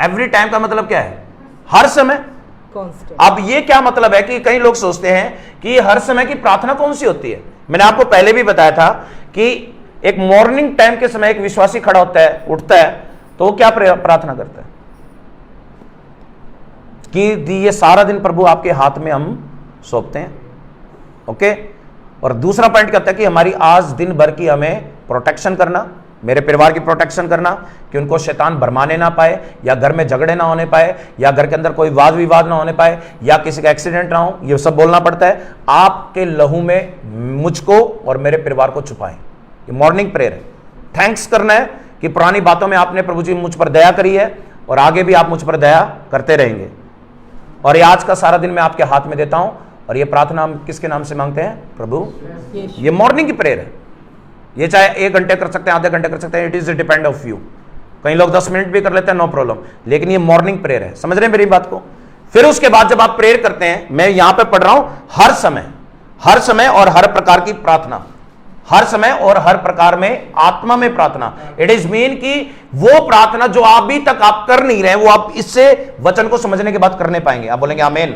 एवरी टाइम का मतलब क्या है? हर समय। Constant. अब ये क्या मतलब है कि कई लोग सोचते हैं कि हर समय की प्रार्थना कौन सी होती है। मैंने आपको पहले भी बताया था कि एक मॉर्निंग टाइम के समय एक विश्वासी खड़ा होता है, उठता है, तो वो क्या प्रार्थना करता है कि ये सारा दिन प्रभु आपके हाथ में हम सौंपते हैं। ओके। और दूसरा पॉइंट कहता है कि हमारी आज दिन भर की हमें प्रोटेक्शन करना, मेरे परिवार की प्रोटेक्शन करना, कि उनको शैतान भरमाने ना पाए, या घर में झगड़े ना होने पाए, या घर के अंदर कोई वाद विवाद ना होने पाए, या किसी का एक्सीडेंट ना हो। ये सब बोलना पड़ता है। आपके लहू में मुझको और मेरे परिवार को छुपाएं। ये मॉर्निंग प्रेयर है। थैंक्स करना है कि पुरानी बातों में आपने प्रभु जी मुझ पर दया करी है और आगे भी आप मुझ पर दया करते रहेंगे। और ये आज का सारा दिन मैं आपके हाथ में देता हूं। और ये प्रार्थना हम किसके नाम से मांगते हैं? प्रभु। ये मॉर्निंग की प्रेयर है। ये चाहे 1 घंटे कर सकते हैं, आधे घंटे कर सकते हैं, it is depend of you. कई लोग 10 मिनट भी कर लेते हैं, नो प्रॉब्लम, लेकिन ये मॉर्निंग प्रेयर है। समझ रहे हैं मेरी बात को? फिर उसके बाद जब आप प्रेयर करते हैं, मैं यहां पे पढ़ रहा हूं, हर समय और हर प्रकार की प्रार्थना, हर समय और हर प्रकार में आत्मा में प्रार्थना। इट इज मीन कि वो प्रार्थना जो अभी तक आप कर नहीं रहे, वो आप इससे वचन को समझने के बाद करने पाएंगे। आप बोलेंगे आमीन।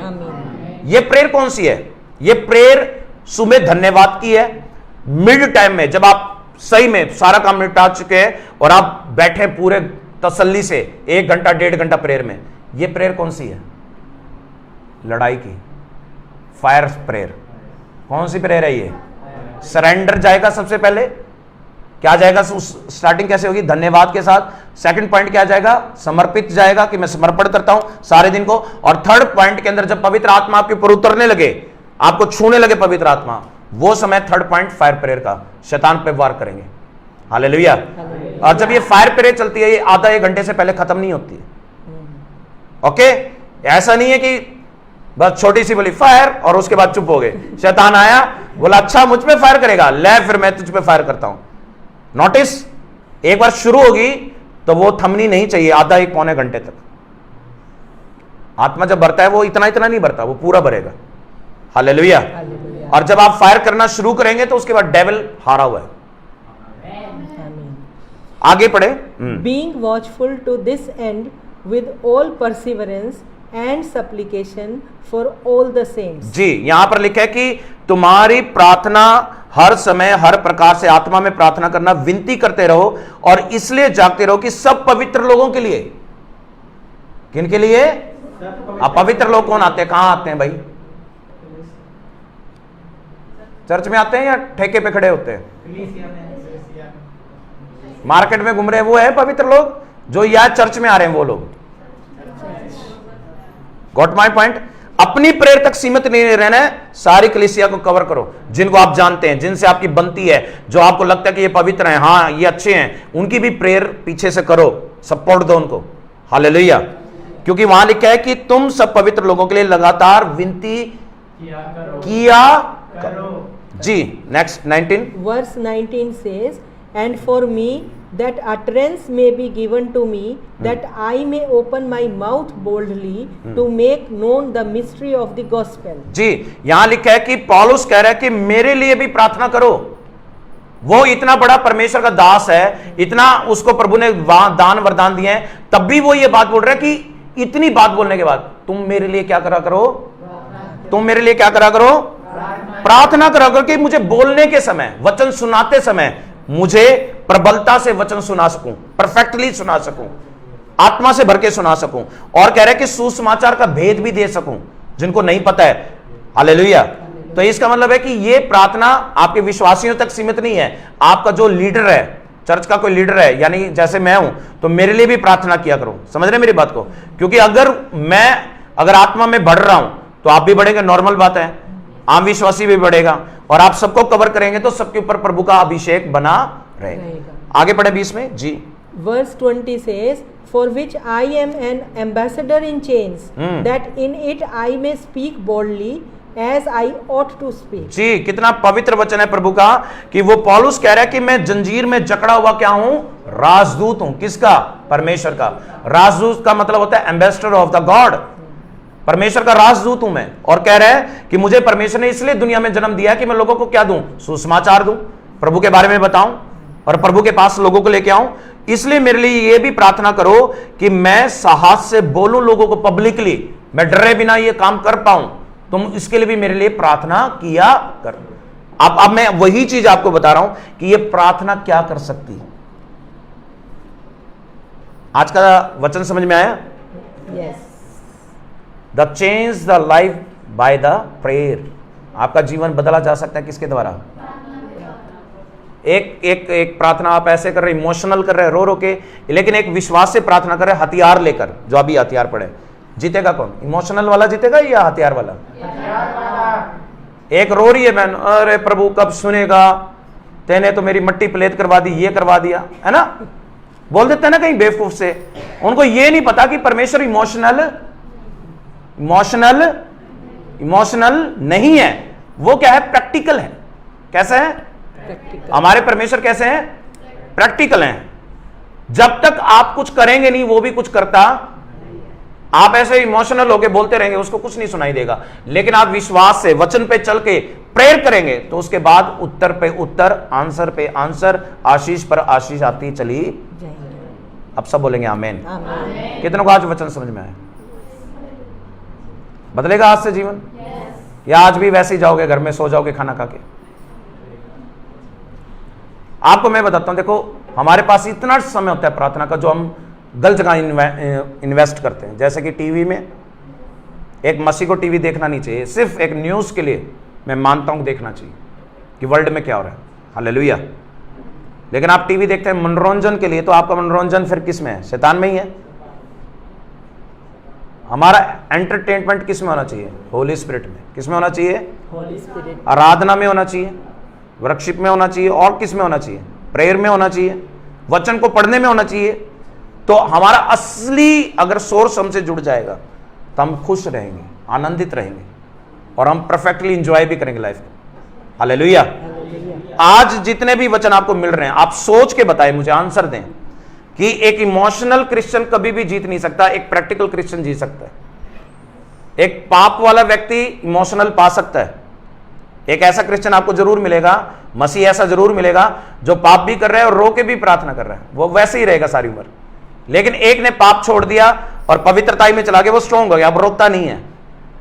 ये प्रेयर कौन सी है? ये प्रेयर सुबह धन्यवाद की है, मिड टाइम में जब आप सही में सारा काम निपटा चुके हैं और आप बैठे पूरे तसल्ली से 1 घंटा 1.5 घंटा प्रेयर में। ये प्रेयर कौन सी है? लड़ाई की, फायर प्रेयर। कौन सी प्रेयर है ये? सरेंडर जाएगा सबसे पहले। क्या जाएगा? स्टार्टिंग कैसे होगी? धन्यवाद के साथ। सेकंड पॉइंट क्या जाएगा? समर्पित जाएगा, कि मैं समर्पण करता हूं सारे दिन को। और थर्ड पॉइंट के अंदर जब पवित्र आत्मा आपके ऊपर उतरने लगे, आपको छूने लगे पवित्र आत्मा, वो समय थर्ड पॉइंट फायर प्रेयर का, शैतान पे वार करेंगे। हालेलुया। और जब ये फायर प्रेयर चलती है, ये आधा 1 घंटे से पहले खत्म नहीं होती है। ओके। ऐसा नहीं है कि बस छोटी सी बोली फायर और उसके बाद चुप हो गए। शैतान आया, बोला अच्छा मुझ पे फायर करेगा, ले फिर मैं तुझ पे फायर करता हूं। नोटिस, एक बार शुरू होगी तो वो थमनी नहीं चाहिए आधा 1-पौने घंटे तक। आत्मा जब भरता है वो इतना नहीं भरता, वो पूरा भरेगा। हालेलुया। और जब आप फायर करना शुरू करेंगे तो उसके बाद डेविल हारा हुआ है। आगे पढ़े। Being watchful to this end with all perseverance and supplication for all the saints. जी, यहां पर लिखा है कि तुम्हारी प्रार्थना हर समय हर प्रकार से आत्मा में प्रार्थना करना, विनती करते रहो और इसलिए जागते रहो कि सब पवित्र लोगों के लिए। किनके लिए? अब पवित्र लोग कौन आते हैं? कहां आते हैं भाई? चर्च में आते हैं या ठेके पे खड़े होते हैं? मार्केट में घूम रहे हैं वो है पवित्र लोग, जो या चर्च में आ रहे हैं वो लोग। Got my point? अपनी प्रेयर तक सीमित नहीं रहना है, सारी कलीसिया को कवर करो। जिनको आप जानते हैं, जिनसे आपकी बनती है, जो आपको लगता है कि ये पवित्र हैं, हाँ ये अच्छे हैं, उनकी भी प्रेयर पीछे से करो, सपोर्ट दो उनको। हालेलुया। क्योंकि वहां लिखा है कि तुम सब पवित्र लोगों के लिए लगातार विनती किया करो। जी, next 19 Verse 19 says, and for me that utterance may be given to me, that I may open my mouth boldly to make known the mystery of the gospel. जी, यहां लिखा है कि पौलुस कह रहा है कि मेरे लिए भी प्रार्थना करो। वो इतना बड़ा परमेश्वर का दास है, इतना उसको प्रभु ने दान वरदान दिए हैं, तब भी वो ये बात बोल रहा है कि इतनी बात बोलने के बाद तुम मेरे लिए क्या करा करो? तुम मेरे लिए क्या करा करो? प्रार्थना करा करो कि मुझे बोलने के समय, वचन सुनाते समय मुझे प्रबलता से वचन सुना सकूं, परफेक्टली सुना सकूं, आत्मा से भर के सुना सकूं। और कह रहे हैं कि सुसमाचार का भेद भी दे सकूं जिनको नहीं पता है। हालेलुया। तो इसका मतलब है कि ये प्रार्थना आपके विश्वासियों तक सीमित नहीं है। आपका जो लीडर है, चर्च का कोई लीडर है, यानी जैसे मैं हूं, तो मेरे लिए भी प्रार्थना किया करो। समझ रहे मेरी बात को? क्योंकि अगर आत्मा में बढ़ रहा हूं तो आप भी बढ़ेंगे, नॉर्मल बात है। आम विश्वासी भी बढ़ेगा और आप सबको कवर करेंगे तो सबके ऊपर प्रभु का अभिषेक बना रहेगा। आगे पढ़े 20 में जी। Verse 20 says, "For which I am an ambassador in chains, that in it I may speak boldly as I ought to speak." जी, कितना पवित्र वचन है प्रभु का कि वो पौलुस कह रहा है कि मैं जंजीर में जकड़ा हुआ क्या हूं? राजदूत हूं। किसका? परमेश्वर का। राजदूत का मतलब होता है एम्बेसडर ऑफ द गॉड। परमेश्वर का राजदूत हूं मैं। और कह रहा है कि मुझे परमेश्वर ने इसलिए दुनिया में जन्म दिया कि मैं लोगों को क्या दूं? सुसमाचार दूं, प्रभु के बारे में बताऊं और प्रभु के पास लोगों को लेके आऊं। इसलिए मेरे लिए ये भी प्रार्थना करो कि मैं साहस से बोलूं लोगों को पब्लिकली, मैं डरे बिना ये काम कर पाऊं। तुम इसके लिए भी मेरे लिए प्रार्थना किया कर। अब मैं वही चीज आपको बता रहा हूं कि ये प्रार्थना क्या कर सकती है। आज का वचन समझ में आया? Yes. The change the life by the prayer. आपका जीवन बदला जा सकता है किसके द्वारा? एक प्रार्थना आप ऐसे कर रहे, इमोशनल कर रहे, रो रो के, लेकिन एक विश्वास से प्रार्थना कर रहे, हथियार लेकर। जो अभी हथियार पड़े, जीतेगा कौन? इमोशनल वाला जीतेगा या हथियार वाला? एक रो रही है बहन, अरे प्रभु कब सुनेगा, तेने तो मेरी मट्टी प्लेट करवा दी, ये करवा दिया, है ना, बोल देते हैं ना कहीं बेवकूफ से। उनको ये नहीं पता कि परमेश्वर इमोशनल नहीं है, वो क्या है? प्रैक्टिकल है। कैसे है? हमारे परमेश्वर कैसे हैं? प्रैक्टिकल हैं। जब तक आप कुछ करेंगे नहीं वो भी कुछ करता। आप ऐसे इमोशनल होके बोलते रहेंगे, उसको कुछ नहीं सुनाई देगा। लेकिन आप विश्वास से वचन पे चल के प्रेयर करेंगे तो उसके बाद उत्तर पे उत्तर, आंसर पे आंसर, आशीष पर आशीष आती चली जाएगी। अब सब बोलेंगे आमीन। कितनों को आज वचन समझ में आया? बदलेगा आज से जीवन? या आज भी वैसे ही जाओगे, घर में सो जाओगे खाना खा के? आपको मैं बताता हूं, देखो हमारे पास इतना समय होता है प्रार्थना का जो हम गलत जगह इन्वेस्ट करते हैं। जैसे कि टीवी में, एक मसीह को टीवी देखना नहीं चाहिए, सिर्फ एक न्यूज़ के लिए मैं मानता हूं देखना चाहिए कि वर्ल्ड में क्या हो रहा है। हालेलुया। लेकिन आप टीवी देखते हैं मनोरंजन के लिए, तो आपका मनोरंजन फिर किस में है? शैतान में ही है। हमारा एंटरटेनमेंट किस में होना चाहिए? होली स्पिरिट में। किस में होना चाहिए? होली स्पिरिट। आराधना में होना चाहिए, वर्कशिप में होना चाहिए, और किस में होना चाहिए? प्रेयर में होना चाहिए, वचन को पढ़ने में होना चाहिए। तो हमारा असली अगर सोर्स हमसे जुड़ जाएगा तो हम खुश रहेंगे, आनंदित रहेंगे और हम परफेक्टली इंजॉय भी करेंगे लाइफ को। हालेलुया। आज जितने भी वचन आपको मिल रहे हैं, आप सोच के बताएं, मुझे आंसर दें कि एक इमोशनल क्रिश्चियन कभी भी जीत नहीं सकता, एक प्रैक्टिकल क्रिश्चियन जीत सकता है। एक पाप वाला व्यक्ति इमोशनल पा सकता है। एक ऐसा क्रिश्चियन आपको जरूर मिलेगा, मसीह ऐसा जरूर मिलेगा जो पाप भी कर रहा है और रो के भी प्रार्थना कर रहा है, वो वैसे ही रहेगा सारी उम्र। लेकिन एक ने पाप छोड़ दिया और पवित्रताई में चला गया, वो स्ट्रॉन्ग हो गया, अब रोता नहीं है,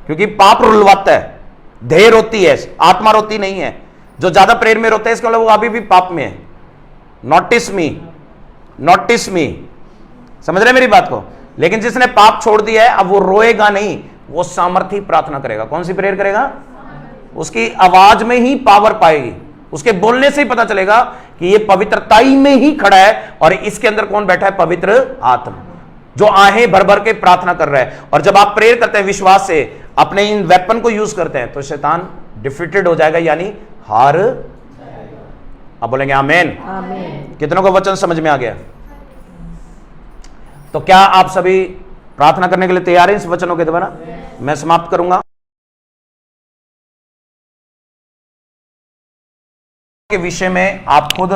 क्योंकि पाप रुलवाता है, देह रोती है, आत्मा रोती नहीं है। जो ज्यादा प्रेयर में रोता है इसका मतलब वो अभी भी पाप में है। नोटिस मी, समझ रहे मेरी बात को? लेकिन जिसने पाप छोड़ दिया है अब वो रोएगा नहीं, वो सामर्थी प्रार्थना करेगा। कौन सी प्रेयर करेगा? उसकी आवाज में ही पावर पाएगी, उसके बोलने से ही पता चलेगा कि ये पवित्रताई में ही खड़ा है और इसके अंदर कौन बैठा है? पवित्र आत्मा, जो आहें भर भर के प्रार्थना कर रहा है। और जब आप प्रेयर करते हैं विश्वास से, अपने इन वेपन को यूज करते हैं, तो शैतान डिफीटेड हो जाएगा, यानी हार। अब बोलेंगे आमीन। कितनों को वचन समझ में आ गया? तो क्या आप सभी प्रार्थना करने के लिए तैयार हैं इस वचनों के द्वारा? मैं समाप्त करूंगा। के विषय में आप खुद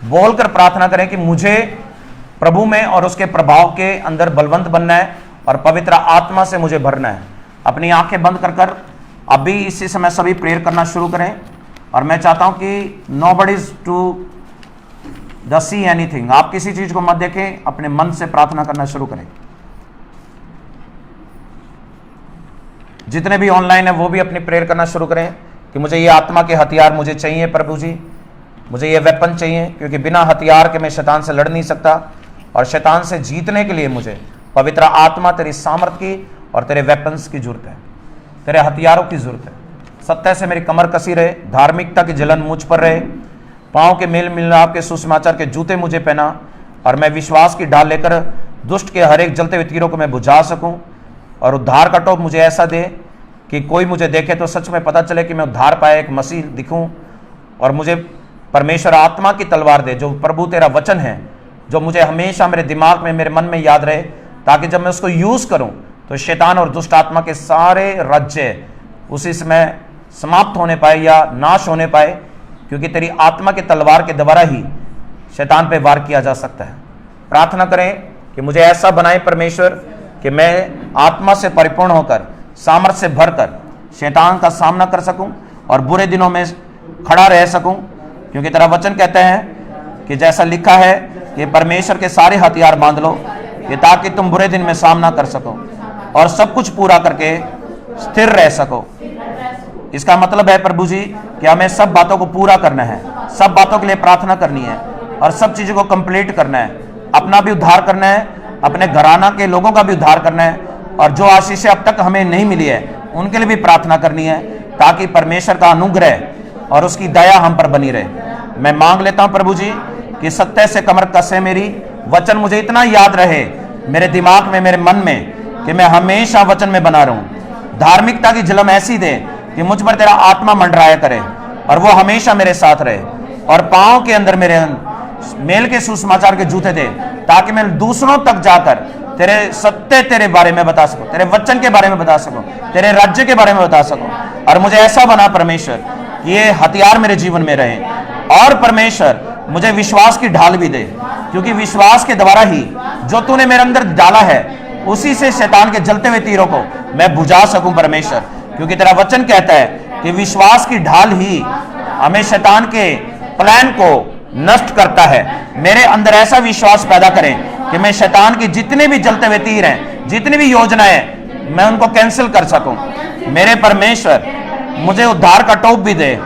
बोलकर प्रार्थना करें कि मुझे प्रभु में और उसके प्रभाव के अंदर बलवंत बनना है और पवित्र आत्मा से मुझे भरना है। अपनी आंखें बंद कर कर अभी इसी समय सभी प्रेयर करना शुरू करें। और मैं चाहता हूं कि nobody is to the see anything, आप किसी चीज को मत देखें, अपने मन से प्रार्थना करना शुरू करें। जितने भी ऑनलाइन है वो भी अपनी प्रेयर करना शुरू करें कि मुझे ये आत्मा के हथियार मुझे चाहिए प्रभु जी, मुझे ये वेपन चाहिए, क्योंकि बिना हथियार के मैं शैतान से लड़ नहीं सकता। और शैतान से जीतने के लिए मुझे पवित्र आत्मा, तेरी सामर्थ की और तेरे वेपन्स की जरूरत है, तेरे हथियारों की जरूरत है। सत्य से मेरी कमर कसी रहे, धार्मिकता की जलन मुझ पर रहे, पाँव के मेल मिलाप के सुसमाचार के जूते मुझे पहना, और मैं विश्वास की ढाल लेकर दुष्ट के हर एक जलते हुए तीरों को मैं बुझा सकूं। और उद्धार का टोप मुझे ऐसा दे कि कोई मुझे देखे तो सच में पता चले कि मैं उद्धार पाया एक मसीह दिखूं। और मुझे परमेश्वर आत्मा की तलवार दे, जो प्रभु तेरा वचन है, जो मुझे हमेशा मेरे दिमाग में, मेरे मन में याद रहे, ताकि जब मैं उसको यूज़ करूं तो शैतान और दुष्ट आत्मा के सारे राज्य उसी समय समाप्त होने पाए या नाश होने पाए, क्योंकि तेरी आत्मा के तलवार के द्वारा ही शैतान पे वार किया जा सकता है। प्रार्थना करें कि मुझे ऐसा बनाए परमेश्वर कि मैं आत्मा से परिपूर्ण होकर, सामर्थ्य से भरकर शैतान का सामना कर सकूं और बुरे दिनों में खड़ा रह सकूं, क्योंकि तेरा वचन कहते हैं कि जैसा लिखा है कि परमेश्वर के सारे हथियार बांध लो, कि ताकि तुम बुरे दिन में सामना कर सको और सब कुछ पूरा करके स्थिर रह सको। इसका मतलब है प्रभु जी कि हमें सब बातों को पूरा करना है, सब बातों के लिए प्रार्थना करनी है और सब चीज़ों को कंप्लीट करना है। अपना भी उद्धार करना है, अपने घराना के लोगों का भी उद्धार करना है, और जो आशीषें अब तक हमें नहीं मिली है उनके लिए भी प्रार्थना करनी है, ताकि परमेश्वर का अनुग्रह और उसकी दया हम पर बनी रहे। मैं मांग लेता हूं प्रभु जी कि सत्य से कमर कसे मेरी, वचन मुझे इतना याद रहे मेरे दिमाग में, मेरे मन में, कि मैं हमेशा वचन में बना रहूं। धार्मिकता की झलम ऐसी दे कि मुझ पर तेरा आत्मा मंडराया करे और वो हमेशा मेरे साथ रहे, और पाँव के अंदर मेरे मेल के सुसमाचार के जूते दे, ताकि मैं दूसरों तक जाकर तेरे सत्य, तेरे बारे में बता सकूं, तेरे वचन के बारे में बता सकूं, तेरे राज्य के बारे में बता सकूं। और मुझे ऐसा बना परमेश्वर, ये हथियार मेरे जीवन में रहे। और परमेश्वर मुझे विश्वास की ढाल भी दे, क्योंकि विश्वास के द्वारा ही जो तूने मेरे अंदर डाला है उसी से शैतान के जलते हुए तीरों को मैं बुझा सकूं परमेश्वर, क्योंकि तेरा वचन कहता है कि विश्वास की ढाल ही हमें शैतान के प्लान को नष्ट करता है। मेरे अंदर ऐसा विश्वास पैदा करें कि मैं शैतान की जितने भी जलते हुए तीर हैं, जितनी भी योजनाएं, मैं उनको कैंसिल कर सकूं। मेरे परमेश्वर मुझे उद्धार का टोप भी दे,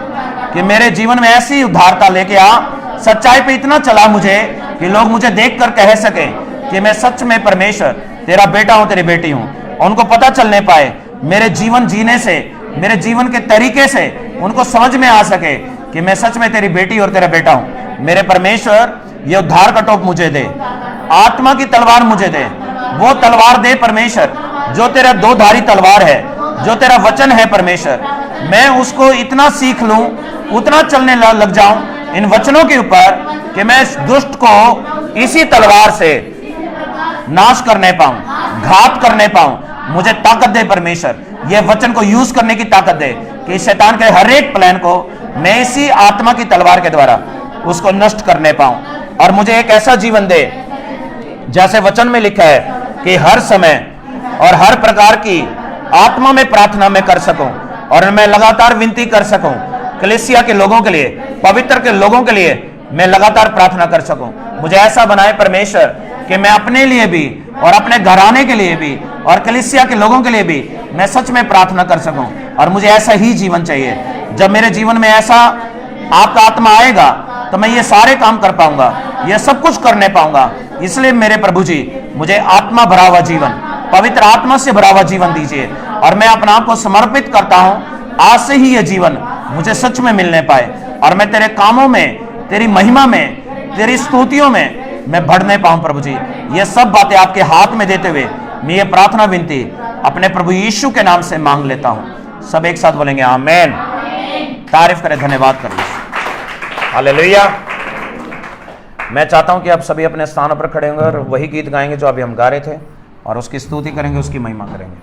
कि मेरे जीवन में ऐसी उद्धारता लेके आ, सच्चाई पे इतना चला मुझे कि लोग मुझे देखकर कह सके कि मैं सच में परमेश्वर तेरा बेटा हूं, तेरी बेटी हूं। उनको पता चलने पाए मेरे जीवन जीने से, मेरे जीवन के तरीके से उनको समझ में आ सके कि मैं सच में तेरी बेटी और तेरा बेटा हूं। मेरे परमेश्वर ये उद्धार का टोप मुझे दे, आत्मा की तलवार मुझे दे, वो तलवार दे परमेश्वर जो तेरा दो धारी तलवार है, जो तेरा वचन है परमेश्वर। मैं उसको इतना सीख लूं, उतना चलने लग जाऊं इन वचनों के ऊपर कि मैं इस दुष्ट को इसी तलवार से नाश करने पाऊं, घात करने पाऊं। मुझे ताकत दे परमेश्वर, ये वचन को यूज करने की ताकत दे कि शैतान के हर एक प्लान को मैं इसी आत्मा की तलवार के द्वारा उसको नष्ट करने पाऊं। और मुझे एक ऐसा जीवन दे जैसे वचन में लिखा है कि हर समय और हर प्रकार की आत्मा में प्रार्थना में कर सकूं, और मैं लगातार विनती कर सकूं कलीसिया के लोगों के लिए, पवित्र के लोगों के लिए मैं लगातार प्रार्थना कर सकूं। मुझे ऐसा बनाए परमेश्वर कि मैं अपने लिए भी और अपने घराने के लिए भी और कलीसिया के लोगों के लिए भी मैं सच में प्रार्थना कर सकूं। और मुझे ऐसा ही जीवन चाहिए। जब मेरे जीवन में ऐसा आपका आत्मा आएगा तो मैं ये सारे काम कर पाऊंगा, ये सब कुछ करने पाऊंगा। इसलिए मेरे प्रभु जी मुझे आत्मा भरा हुआ जीवन, पवित्र आत्मा से भरा हुआ जीवन दीजिए, और मैं अपना आप को समर्पित करता हूं आज से ही ये जीवन मुझे सच में मिलने पाए, और मैं तेरे कामों में, तेरी महिमा में, तेरी स्तुतियों में मैं बढ़ने पाऊं। प्रभु जी ये सब बातें आपके हाथ में देते हुए मैं ये प्रार्थना विनती अपने प्रभु यीशु के नाम से मांग लेता हूं। सब एक साथ बोलेंगे आमीन। तारीफ करें, धन्यवाद करें, हालेलुया। मैं चाहता हूं कि आप सभी अपने स्थानों पर खड़े होंगे और वही गीत गाएंगे जो अभी हम गा रहे थे, और उसकी स्तुति करेंगे, उसकी महिमा करेंगे।